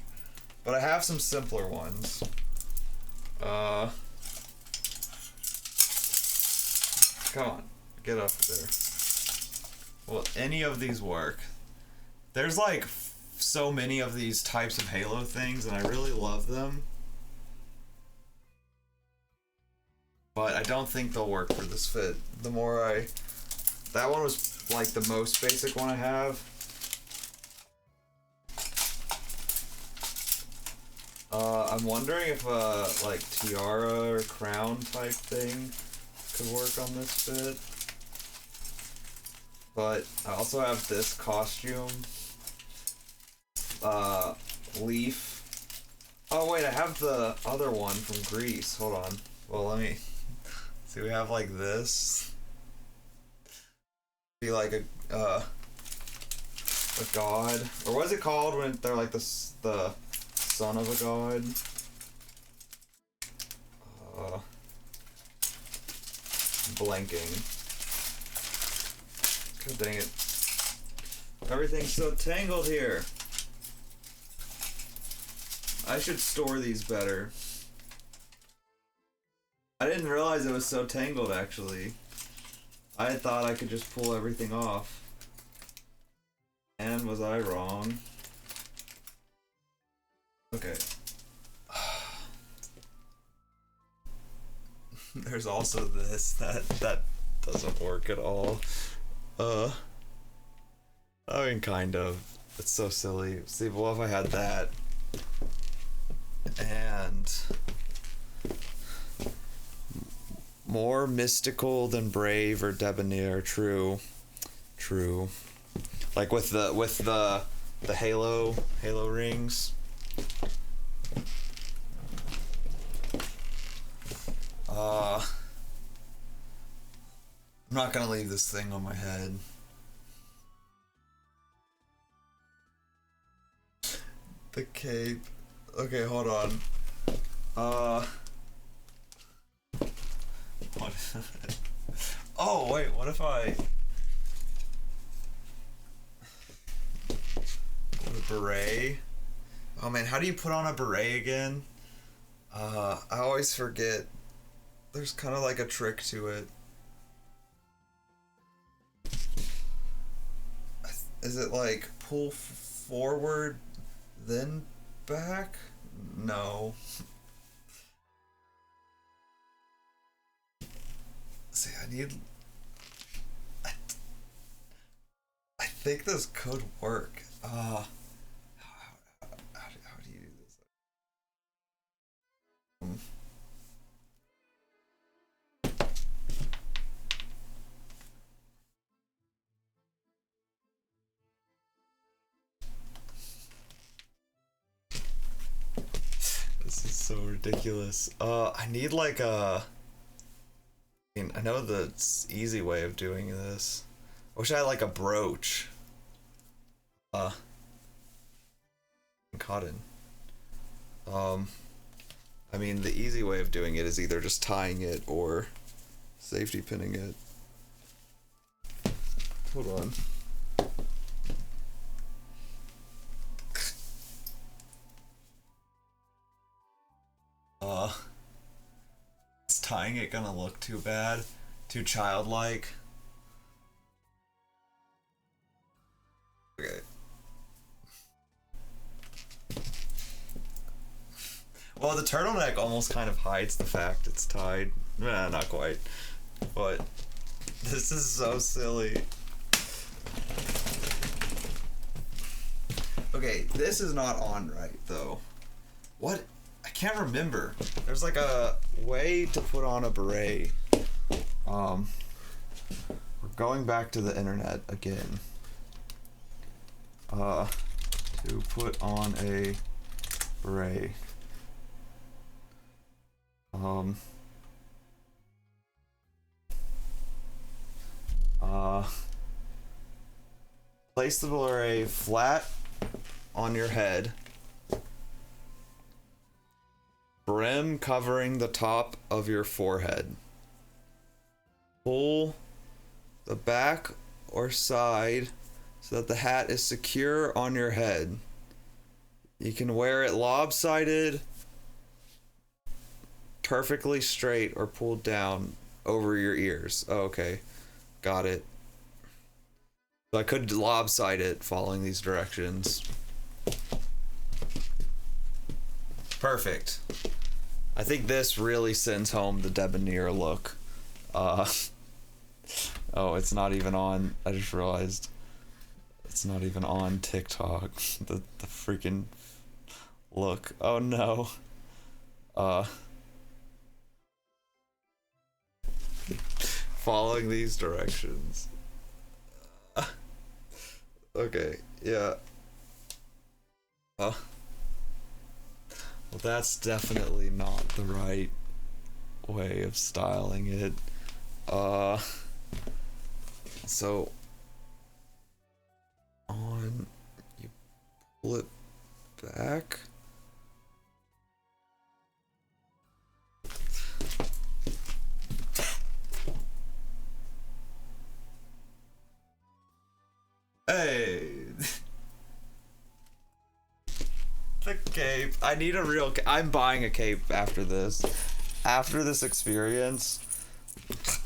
but I have some simpler ones. Come on, get up there. Will any of these work? There's like so many of these types of Halo things, and I really love them. But I don't think they'll work for this fit. That one was like the most basic one I have. I'm wondering if like tiara or crown type thing could work on this fit. But I also have this costume. Leaf. Oh wait, I have the other one from Greece. Hold on. Well, let me see. We have like this. Be like a god, or what is it called when they're like the son of a god? Blanking. God dang it. Everything's so tangled here. I should store these better. I didn't realize it was so tangled, actually. I thought I could just pull everything off. And was I wrong? Okay. There's also this that doesn't work at all. I mean, kind of. It's so silly. See, what if I had that? And more mystical than brave or debonair. True. Like with the halo rings. I'm not gonna leave this thing on my head. The cape. Okay, hold on. What? Oh wait, what if I? A beret? Oh man, how do you put on a beret again? I always forget. There's kind of like a trick to it. Is it like pull forward, then back? No. See, I think this could work. How do you do this? This is so ridiculous. I need like a... I mean, I know the easy way of doing this. I wish I had like a brooch. Cotton. I mean, the easy way of doing it is either just tying it or safety pinning it. Hold on. Is tying it gonna look too bad? Too childlike? Okay. Well, the turtleneck almost kind of hides the fact it's tied. Nah, not quite. But this is so silly. Okay, this is not on right, though. What? I can't remember. There's like a way to put on a beret. We're going back to the internet again. To put on a beret. Place the beret flat on your head. Brim covering the top of your forehead. Pull the back or side so that the hat is secure on your head. You can wear it lopsided, perfectly straight, or pulled down over your ears. Oh, okay. Got it. So I could lopside it following these directions. Perfect. I think this really sends home the debonair look. Oh, it's not even on. I just realized it's not even on TikTok. The freaking look. Oh no. Following these directions. Okay, yeah. Well, that's definitely not the right way of styling it. So on, you pull it back. Hey. I need a real. I'm buying a cape after this. After this experience,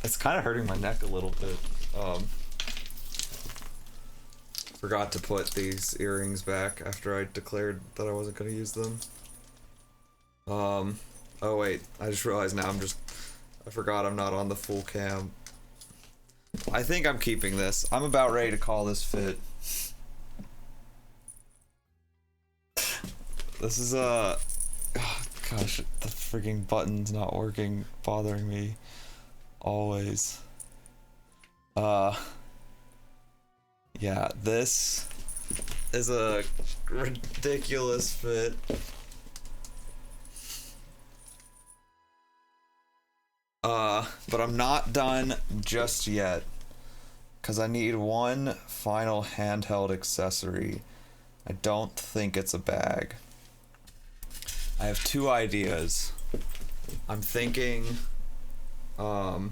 it's kind of hurting my neck a little bit. Forgot to put these earrings back after I declared that I wasn't gonna use them. Oh wait, I just realized now I forgot I'm not on the full cam. I think I'm keeping this. I'm about ready to call this fit. This is oh, gosh, the freaking button's not working, bothering me always. Yeah, this is a ridiculous fit. But I'm not done just yet, because I need one final handheld accessory. I don't think it's a bag. I have two ideas. I'm thinking, a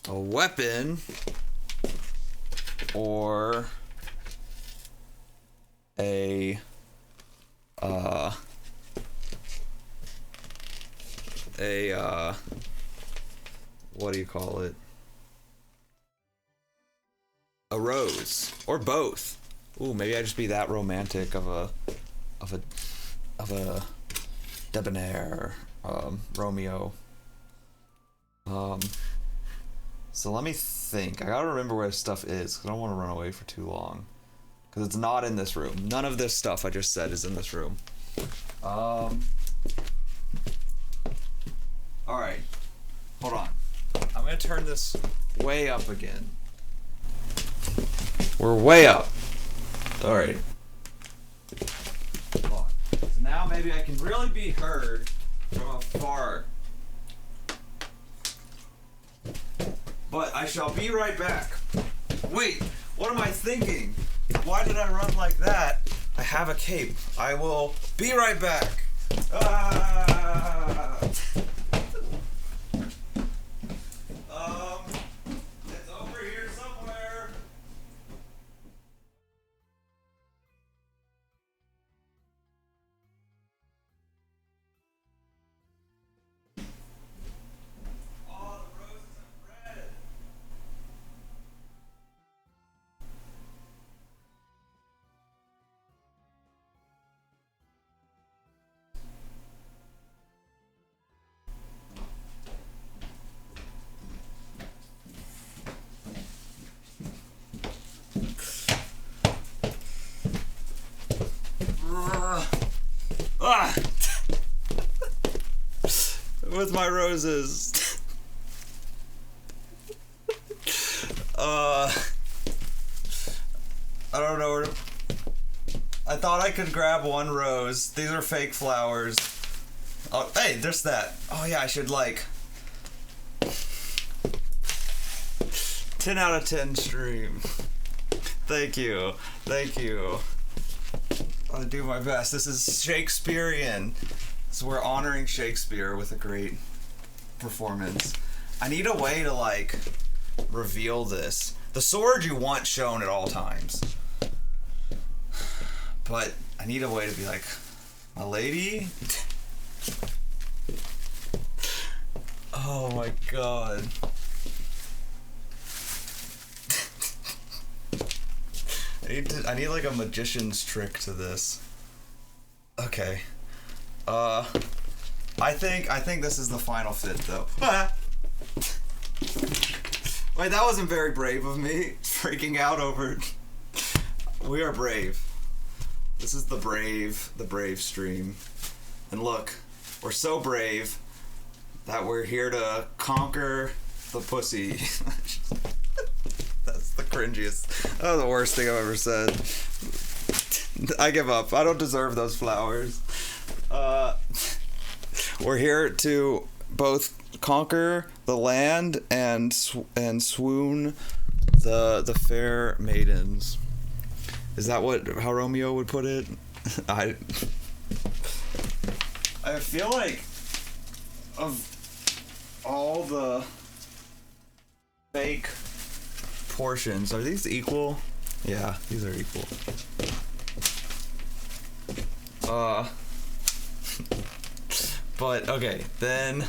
weapon or a what do you call it? A rose or both. Ooh, maybe I just be that romantic of a debonair Romeo. So let me think. I gotta remember where stuff is, because I don't want to run away for too long. Because it's not in this room. None of this stuff I just said is in this room. Alright. Hold on. I'm gonna turn this way up again. We're way up. Alright. Hold on. So now maybe I can really be heard from afar. But I shall be right back. Wait, what am I thinking? Why did I run like that? I have a cape. I will be right back. It's over here somewhere. Oh, the roses are red. With my roses. I don't know where to... I thought I could grab one rose. These are fake flowers. Oh, hey, there's that. Oh yeah, I should like... 10 out of 10 stream. Thank you. Thank you. I'll do my best. This is Shakespearean. So we're honoring Shakespeare with a great performance. I need a way to like reveal this. The sword you want shown at all times. But I need a way to be like, my lady? Oh my god. I need like a magician's trick to this. Okay. I think this is the final fit though. Wait, that wasn't very brave of me. Freaking out over. We are brave. This is the brave stream. And look, we're so brave that we're here to conquer the pussy. That's the cringiest. Oh, the worst thing I've ever said. I give up. I don't deserve those flowers. We're here to both conquer the land and swoon the fair maidens. Is that how Romeo would put it? I feel like of all the fake portions, are these equal? Yeah, these are equal. But okay, then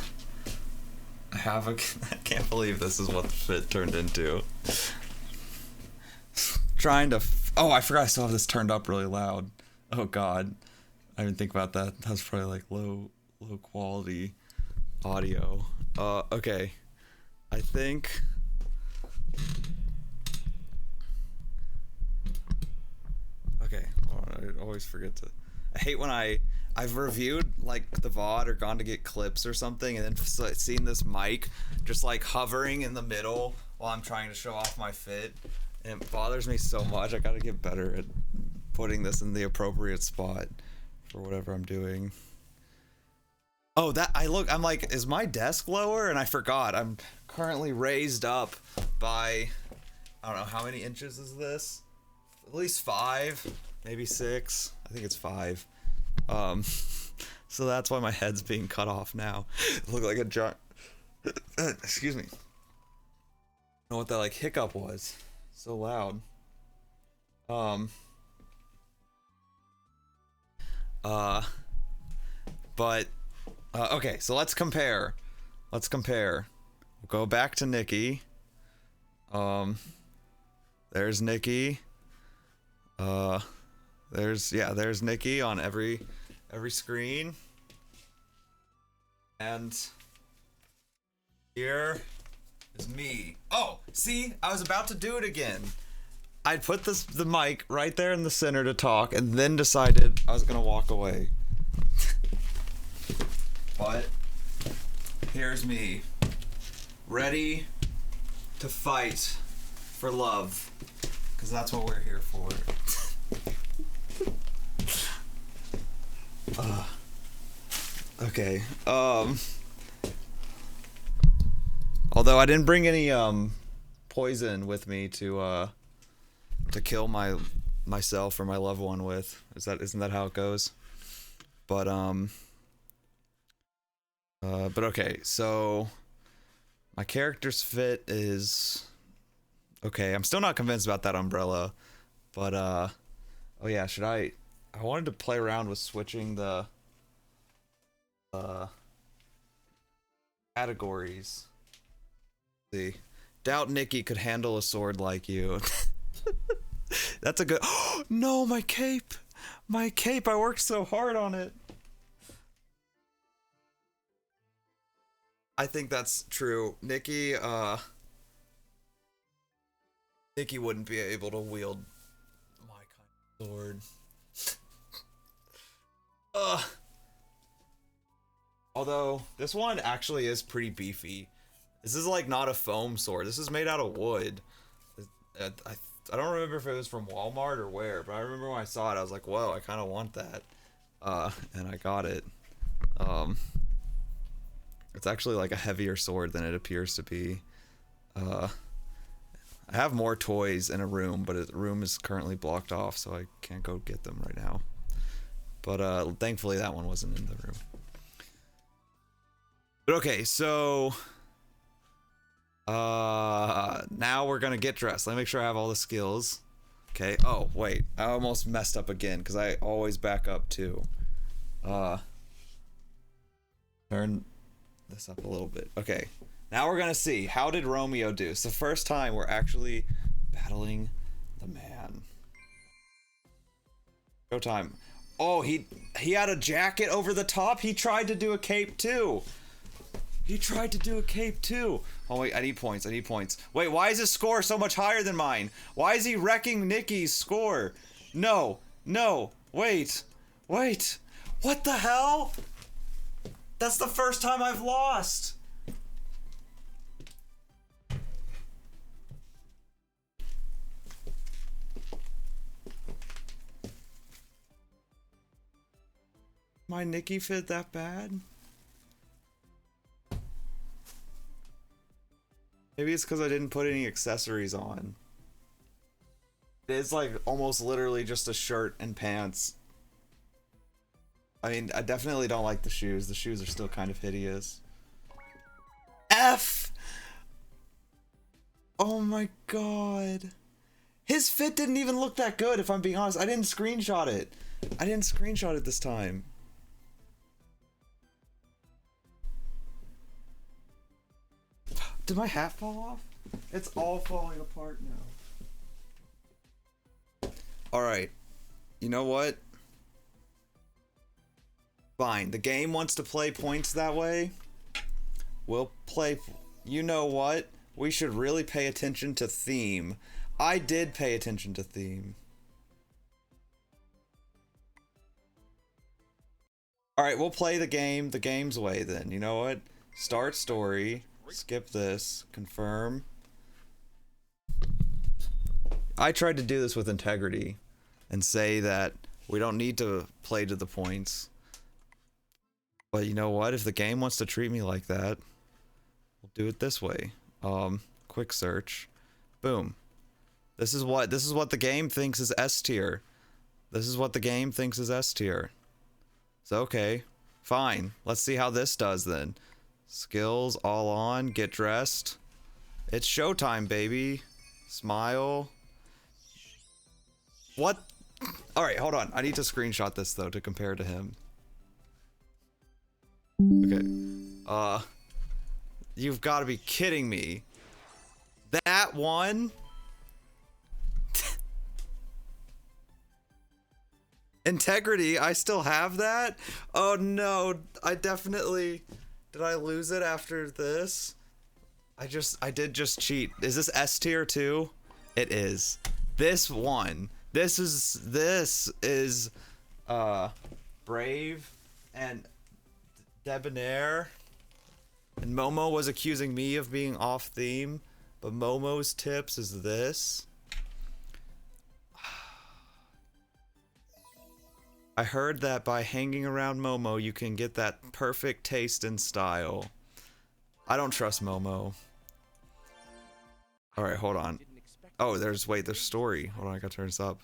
I have a. I can't believe this is what the fit turned into. Trying to. Oh, I forgot I still have this turned up really loud. Oh God, I didn't think about that. That was probably like low quality audio. Okay, I think. Okay, I always forget to. I hate when I've reviewed like the VOD or gone to get clips or something, and then seen this mic just like hovering in the middle while I'm trying to show off my fit, and it bothers me so much. I gotta get better at putting this in the appropriate spot for whatever I'm doing. Oh, I'm like, is my desk lower? And I forgot. I'm currently raised up by, I don't know, how many inches is this? At least 5, maybe 6. I think it's 5. So that's why my head's being cut off now. I look like a giant. Excuse me. I don't know what that like hiccup was. So loud. Okay, so let's compare. We'll go back to Nikki. There's Nikki. There's Nikki on every screen. And here is me. Oh, see? I was about to do it again. I put the mic right there in the center to talk and then decided I was gonna walk away. But here's me, ready to fight for love, because that's what we're here for. Okay. Although I didn't bring any poison with me to kill myself or my loved one with. Isn't that how it goes? But okay, so my character's fit is okay. I'm still not convinced about that umbrella, but oh yeah, I wanted to play around with switching the categories. Let's see, doubt Nikki could handle a sword like you. That's a good. Oh, no, my cape. I worked so hard on it. I think that's true. Nikki wouldn't be able to wield my kind of sword. Although this one actually is pretty beefy. This is like not a foam sword. This is made out of wood. I don't remember if it was from Walmart or where, but I remember when I saw it, I was like, whoa, I kind of want that. And I got it. It's actually like a heavier sword than it appears to be. I have more toys in a room, but the room is currently blocked off, so I can't go get them right now. But thankfully that one wasn't in the room. But okay, so now we're gonna get dressed. Let me make sure I have all the skills. Okay. Oh wait, I almost messed up again because I always back up too. Turn this up a little bit. Okay, now we're gonna see, how did Romeo do? It's the first time we're actually battling the man. Go time. Oh, he had a jacket over the top. He tried to do a cape too. Oh wait, I need points. Wait, why is his score so much higher than mine? Why is he wrecking Nikki's score? No, wait. What the hell? That's the first time I've lost. My Nikki fit that bad? Maybe it's because I didn't put any accessories on. It's like almost literally just a shirt and pants. I mean, I definitely don't like the shoes. The shoes are still kind of hideous. F! Oh my god. His fit didn't even look that good, if I'm being honest. I didn't screenshot it. I didn't screenshot it this time. Did my hat fall off? It's all falling apart now. Alright. You know what? Fine. The game wants to play points that way. We'll play... You know what? We should really pay attention to theme. I did pay attention to theme. Alright, we'll play the game the game's way then. You know what? Start story. Skip this. Confirm. I tried to do this with integrity and say that we don't need to play to the points. But you know what? If the game wants to treat me like that, we'll do it this way. Quick search. Boom. This is what the game thinks is S tier. This is what the game thinks is S tier. So okay. Fine. Let's see how this does then. Skills all on. Get dressed. It's showtime, baby. Smile. What? Alright, hold on. I need to screenshot this though to compare to him. Okay. You've got to be kidding me. That one? Integrity, I still have that? Oh no, I definitely... Did I lose it after this? I did just cheat. Is this S tier too? It is. This one. This is Brave and Debonair. And Momo was accusing me of being off theme, but Momo's tips is this. I heard that by hanging around Momo, you can get that perfect taste and style. I don't trust Momo. Alright, hold on. Oh, there's story. Hold on, I gotta turn this up.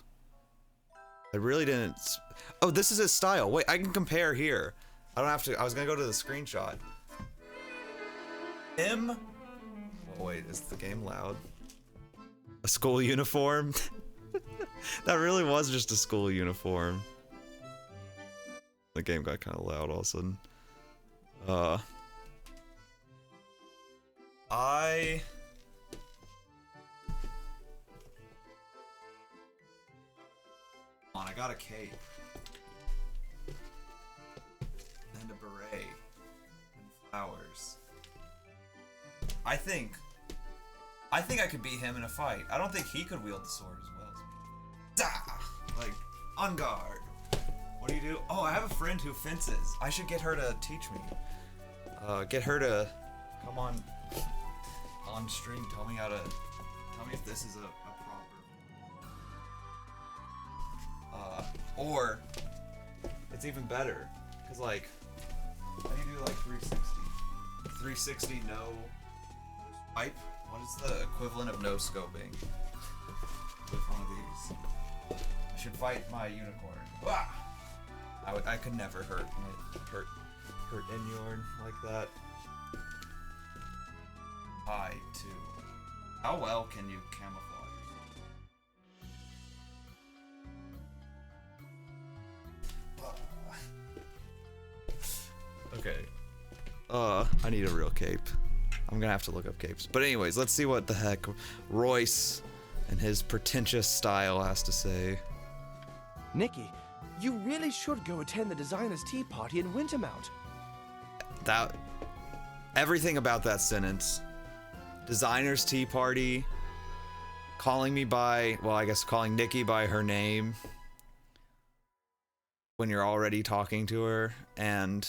I really didn't... Oh, this is his style. Wait, I can compare here. I don't have to... I was gonna go to the screenshot. Him? Oh, wait, is the game loud? A school uniform? That really was just a school uniform. The game got kind of loud all of a sudden. I got a cape. And a beret. And flowers. I think I could beat him in a fight. I don't think he could wield the sword as well as me. Dah! Like, on guard. What do you do? Oh, I have a friend who fences. I should get her to teach me. Get her to come on stream. Tell me if this is a proper. Or it's even better, cause like, how do you do like 360? 360 no swipe. What is the equivalent of no scoping with one of these? I should fight my unicorn. Wah! I could never hurt Inyorn like that. I too. How well can you camouflage? Okay. I need a real cape. I'm gonna have to look up capes. But anyways, let's see what the heck Royce and his pretentious style has to say. Nikki, you really should go attend the designer's tea party in Wintermount. Everything about that sentence. Designer's tea party. Calling me by, well, I guess calling Nikki by her name. When you're already talking to her. And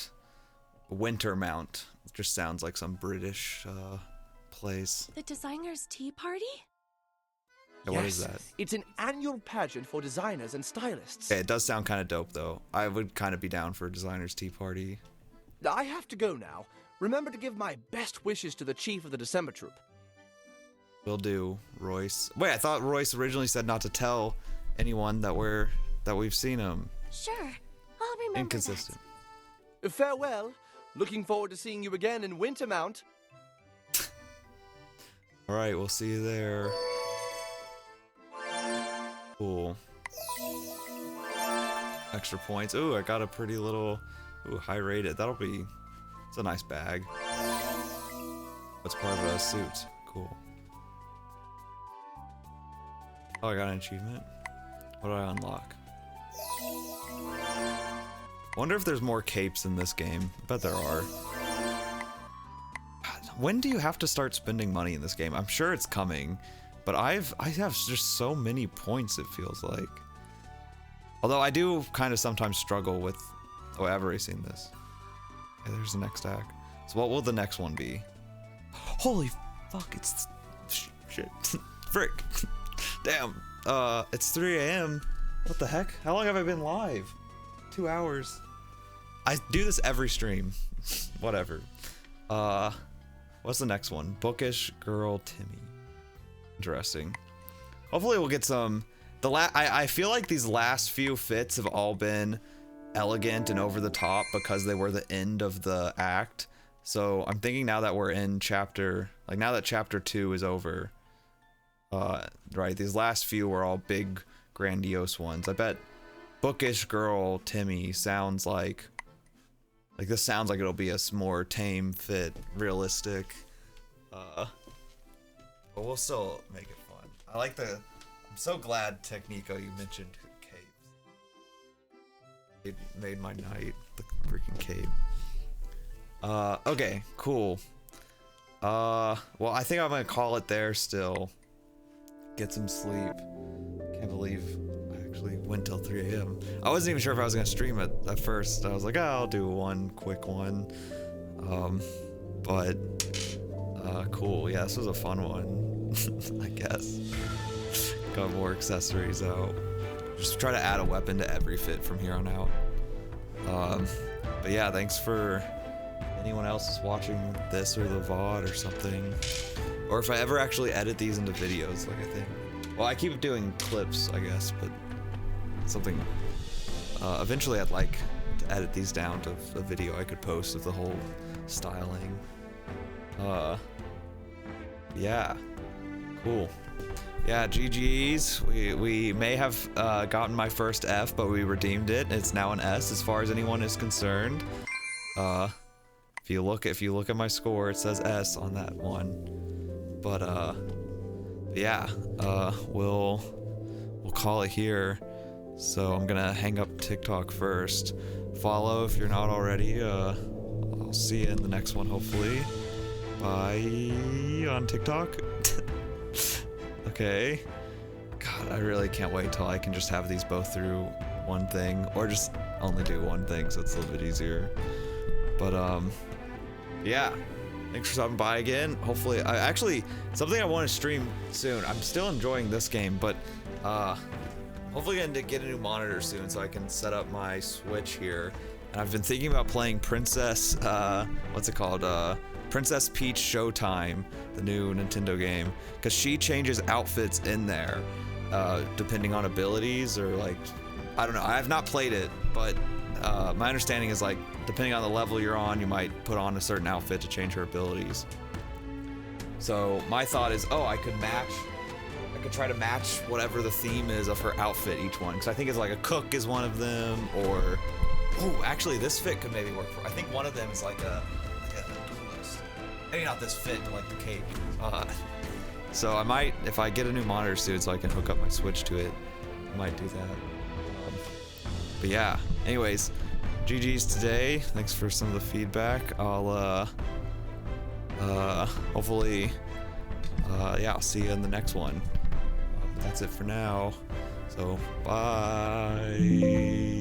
Wintermount. It just sounds like some British place. The designer's tea party? Yeah, what is that? It's an annual pageant for designers and stylists. Yeah, it does sound kind of dope, though. I would kind of be down for a designer's tea party. I have to go now. Remember to give my best wishes to the chief of the December Troop. Will do, Royce. Wait, I thought Royce originally said not to tell anyone that we've seen him. Sure, I'll remember. Inconsistent. Farewell. Looking forward to seeing you again in Wintermount. All right, we'll see you there. Cool. Extra points. Ooh, I got a pretty little, ooh, high rated. That'll be, it's a nice bag. What's part of a suit? Cool. Oh, I got an achievement. What do I unlock? Wonder if there's more capes in this game. I bet there are. God, when do you have to start spending money in this game? I'm sure it's coming, but I have just so many points, it feels like. Although I do kind of sometimes struggle with, oh, I've already seen this. Okay, there's the next act. So what will the next one be? Holy fuck, it's shit. Frick. Damn. It's 3 a.m. What the heck? How long have I been live? 2 hours. I do this every stream. Whatever. What's the next one? Bookish Girl Timmy. Interesting. Hopefully we'll get some. I feel like these last few fits have all been elegant and over the top because they were the end of the act. So I'm thinking now that we're in chapter, like now that chapter 2 is over, right, these last few were all big, grandiose ones. I bet Bookish Girl Timmy sounds like this sounds like it'll be a more tame fit, realistic, but we'll still make it fun. I like the, I'm so glad, Technico, you mentioned capes. It made my night, the freaking cape. Okay, cool. Well, I think I'm gonna call it there still. Get some sleep. Can't believe I actually went till 3 a.m. I wasn't even sure if I was gonna stream it at first. I was like, oh, I'll do one quick one. But cool. Yeah, this was a fun one, I guess. Got more accessories out. Just try to add a weapon to every fit from here on out. But yeah, thanks for anyone else is watching this or the VOD or something. Or if I ever actually edit these into videos, like I think. Well, I keep doing clips, I guess, but something. Eventually I'd like to edit these down to a video I could post with the whole styling. Yeah. Cool. Yeah, GG's. We may have gotten my first F, but we redeemed it. It's now an S as far as anyone is concerned. If you look at my score, it says S on that one. But yeah, we'll call it here. So I'm gonna hang up TikTok first. Follow if you're not already. I'll see you in the next one, hopefully. Bye on TikTok. Okay. God, I really can't wait till I can just have these both through one thing, or just only do one thing, so it's a little bit easier. But yeah, thanks for stopping by again. Hopefully, something I want to stream soon. I'm still enjoying this game, but hopefully going to get a new monitor soon so I can set up my Switch here. And I've been thinking about playing Princess, what's it called? Princess Peach Showtime, the new Nintendo game, because she changes outfits in there, depending on abilities or like, I don't know. I have not played it, but my understanding is like, depending on the level you're on, you might put on a certain outfit to change her abilities. So my thought is, oh, I could try to match whatever the theme is of her outfit each one. Because I think it's like a cook is one of them, or, oh, actually this fit could maybe work for, I think one of them is like a duelist. Maybe not this fit, but like the cape. So I might, if I get a new monitor soon so I can hook up my Switch to it, I might do that. But yeah, anyways, GG's today. Thanks for some of the feedback. I'll hopefully yeah, I'll see you in the next one. That's it for now. So bye.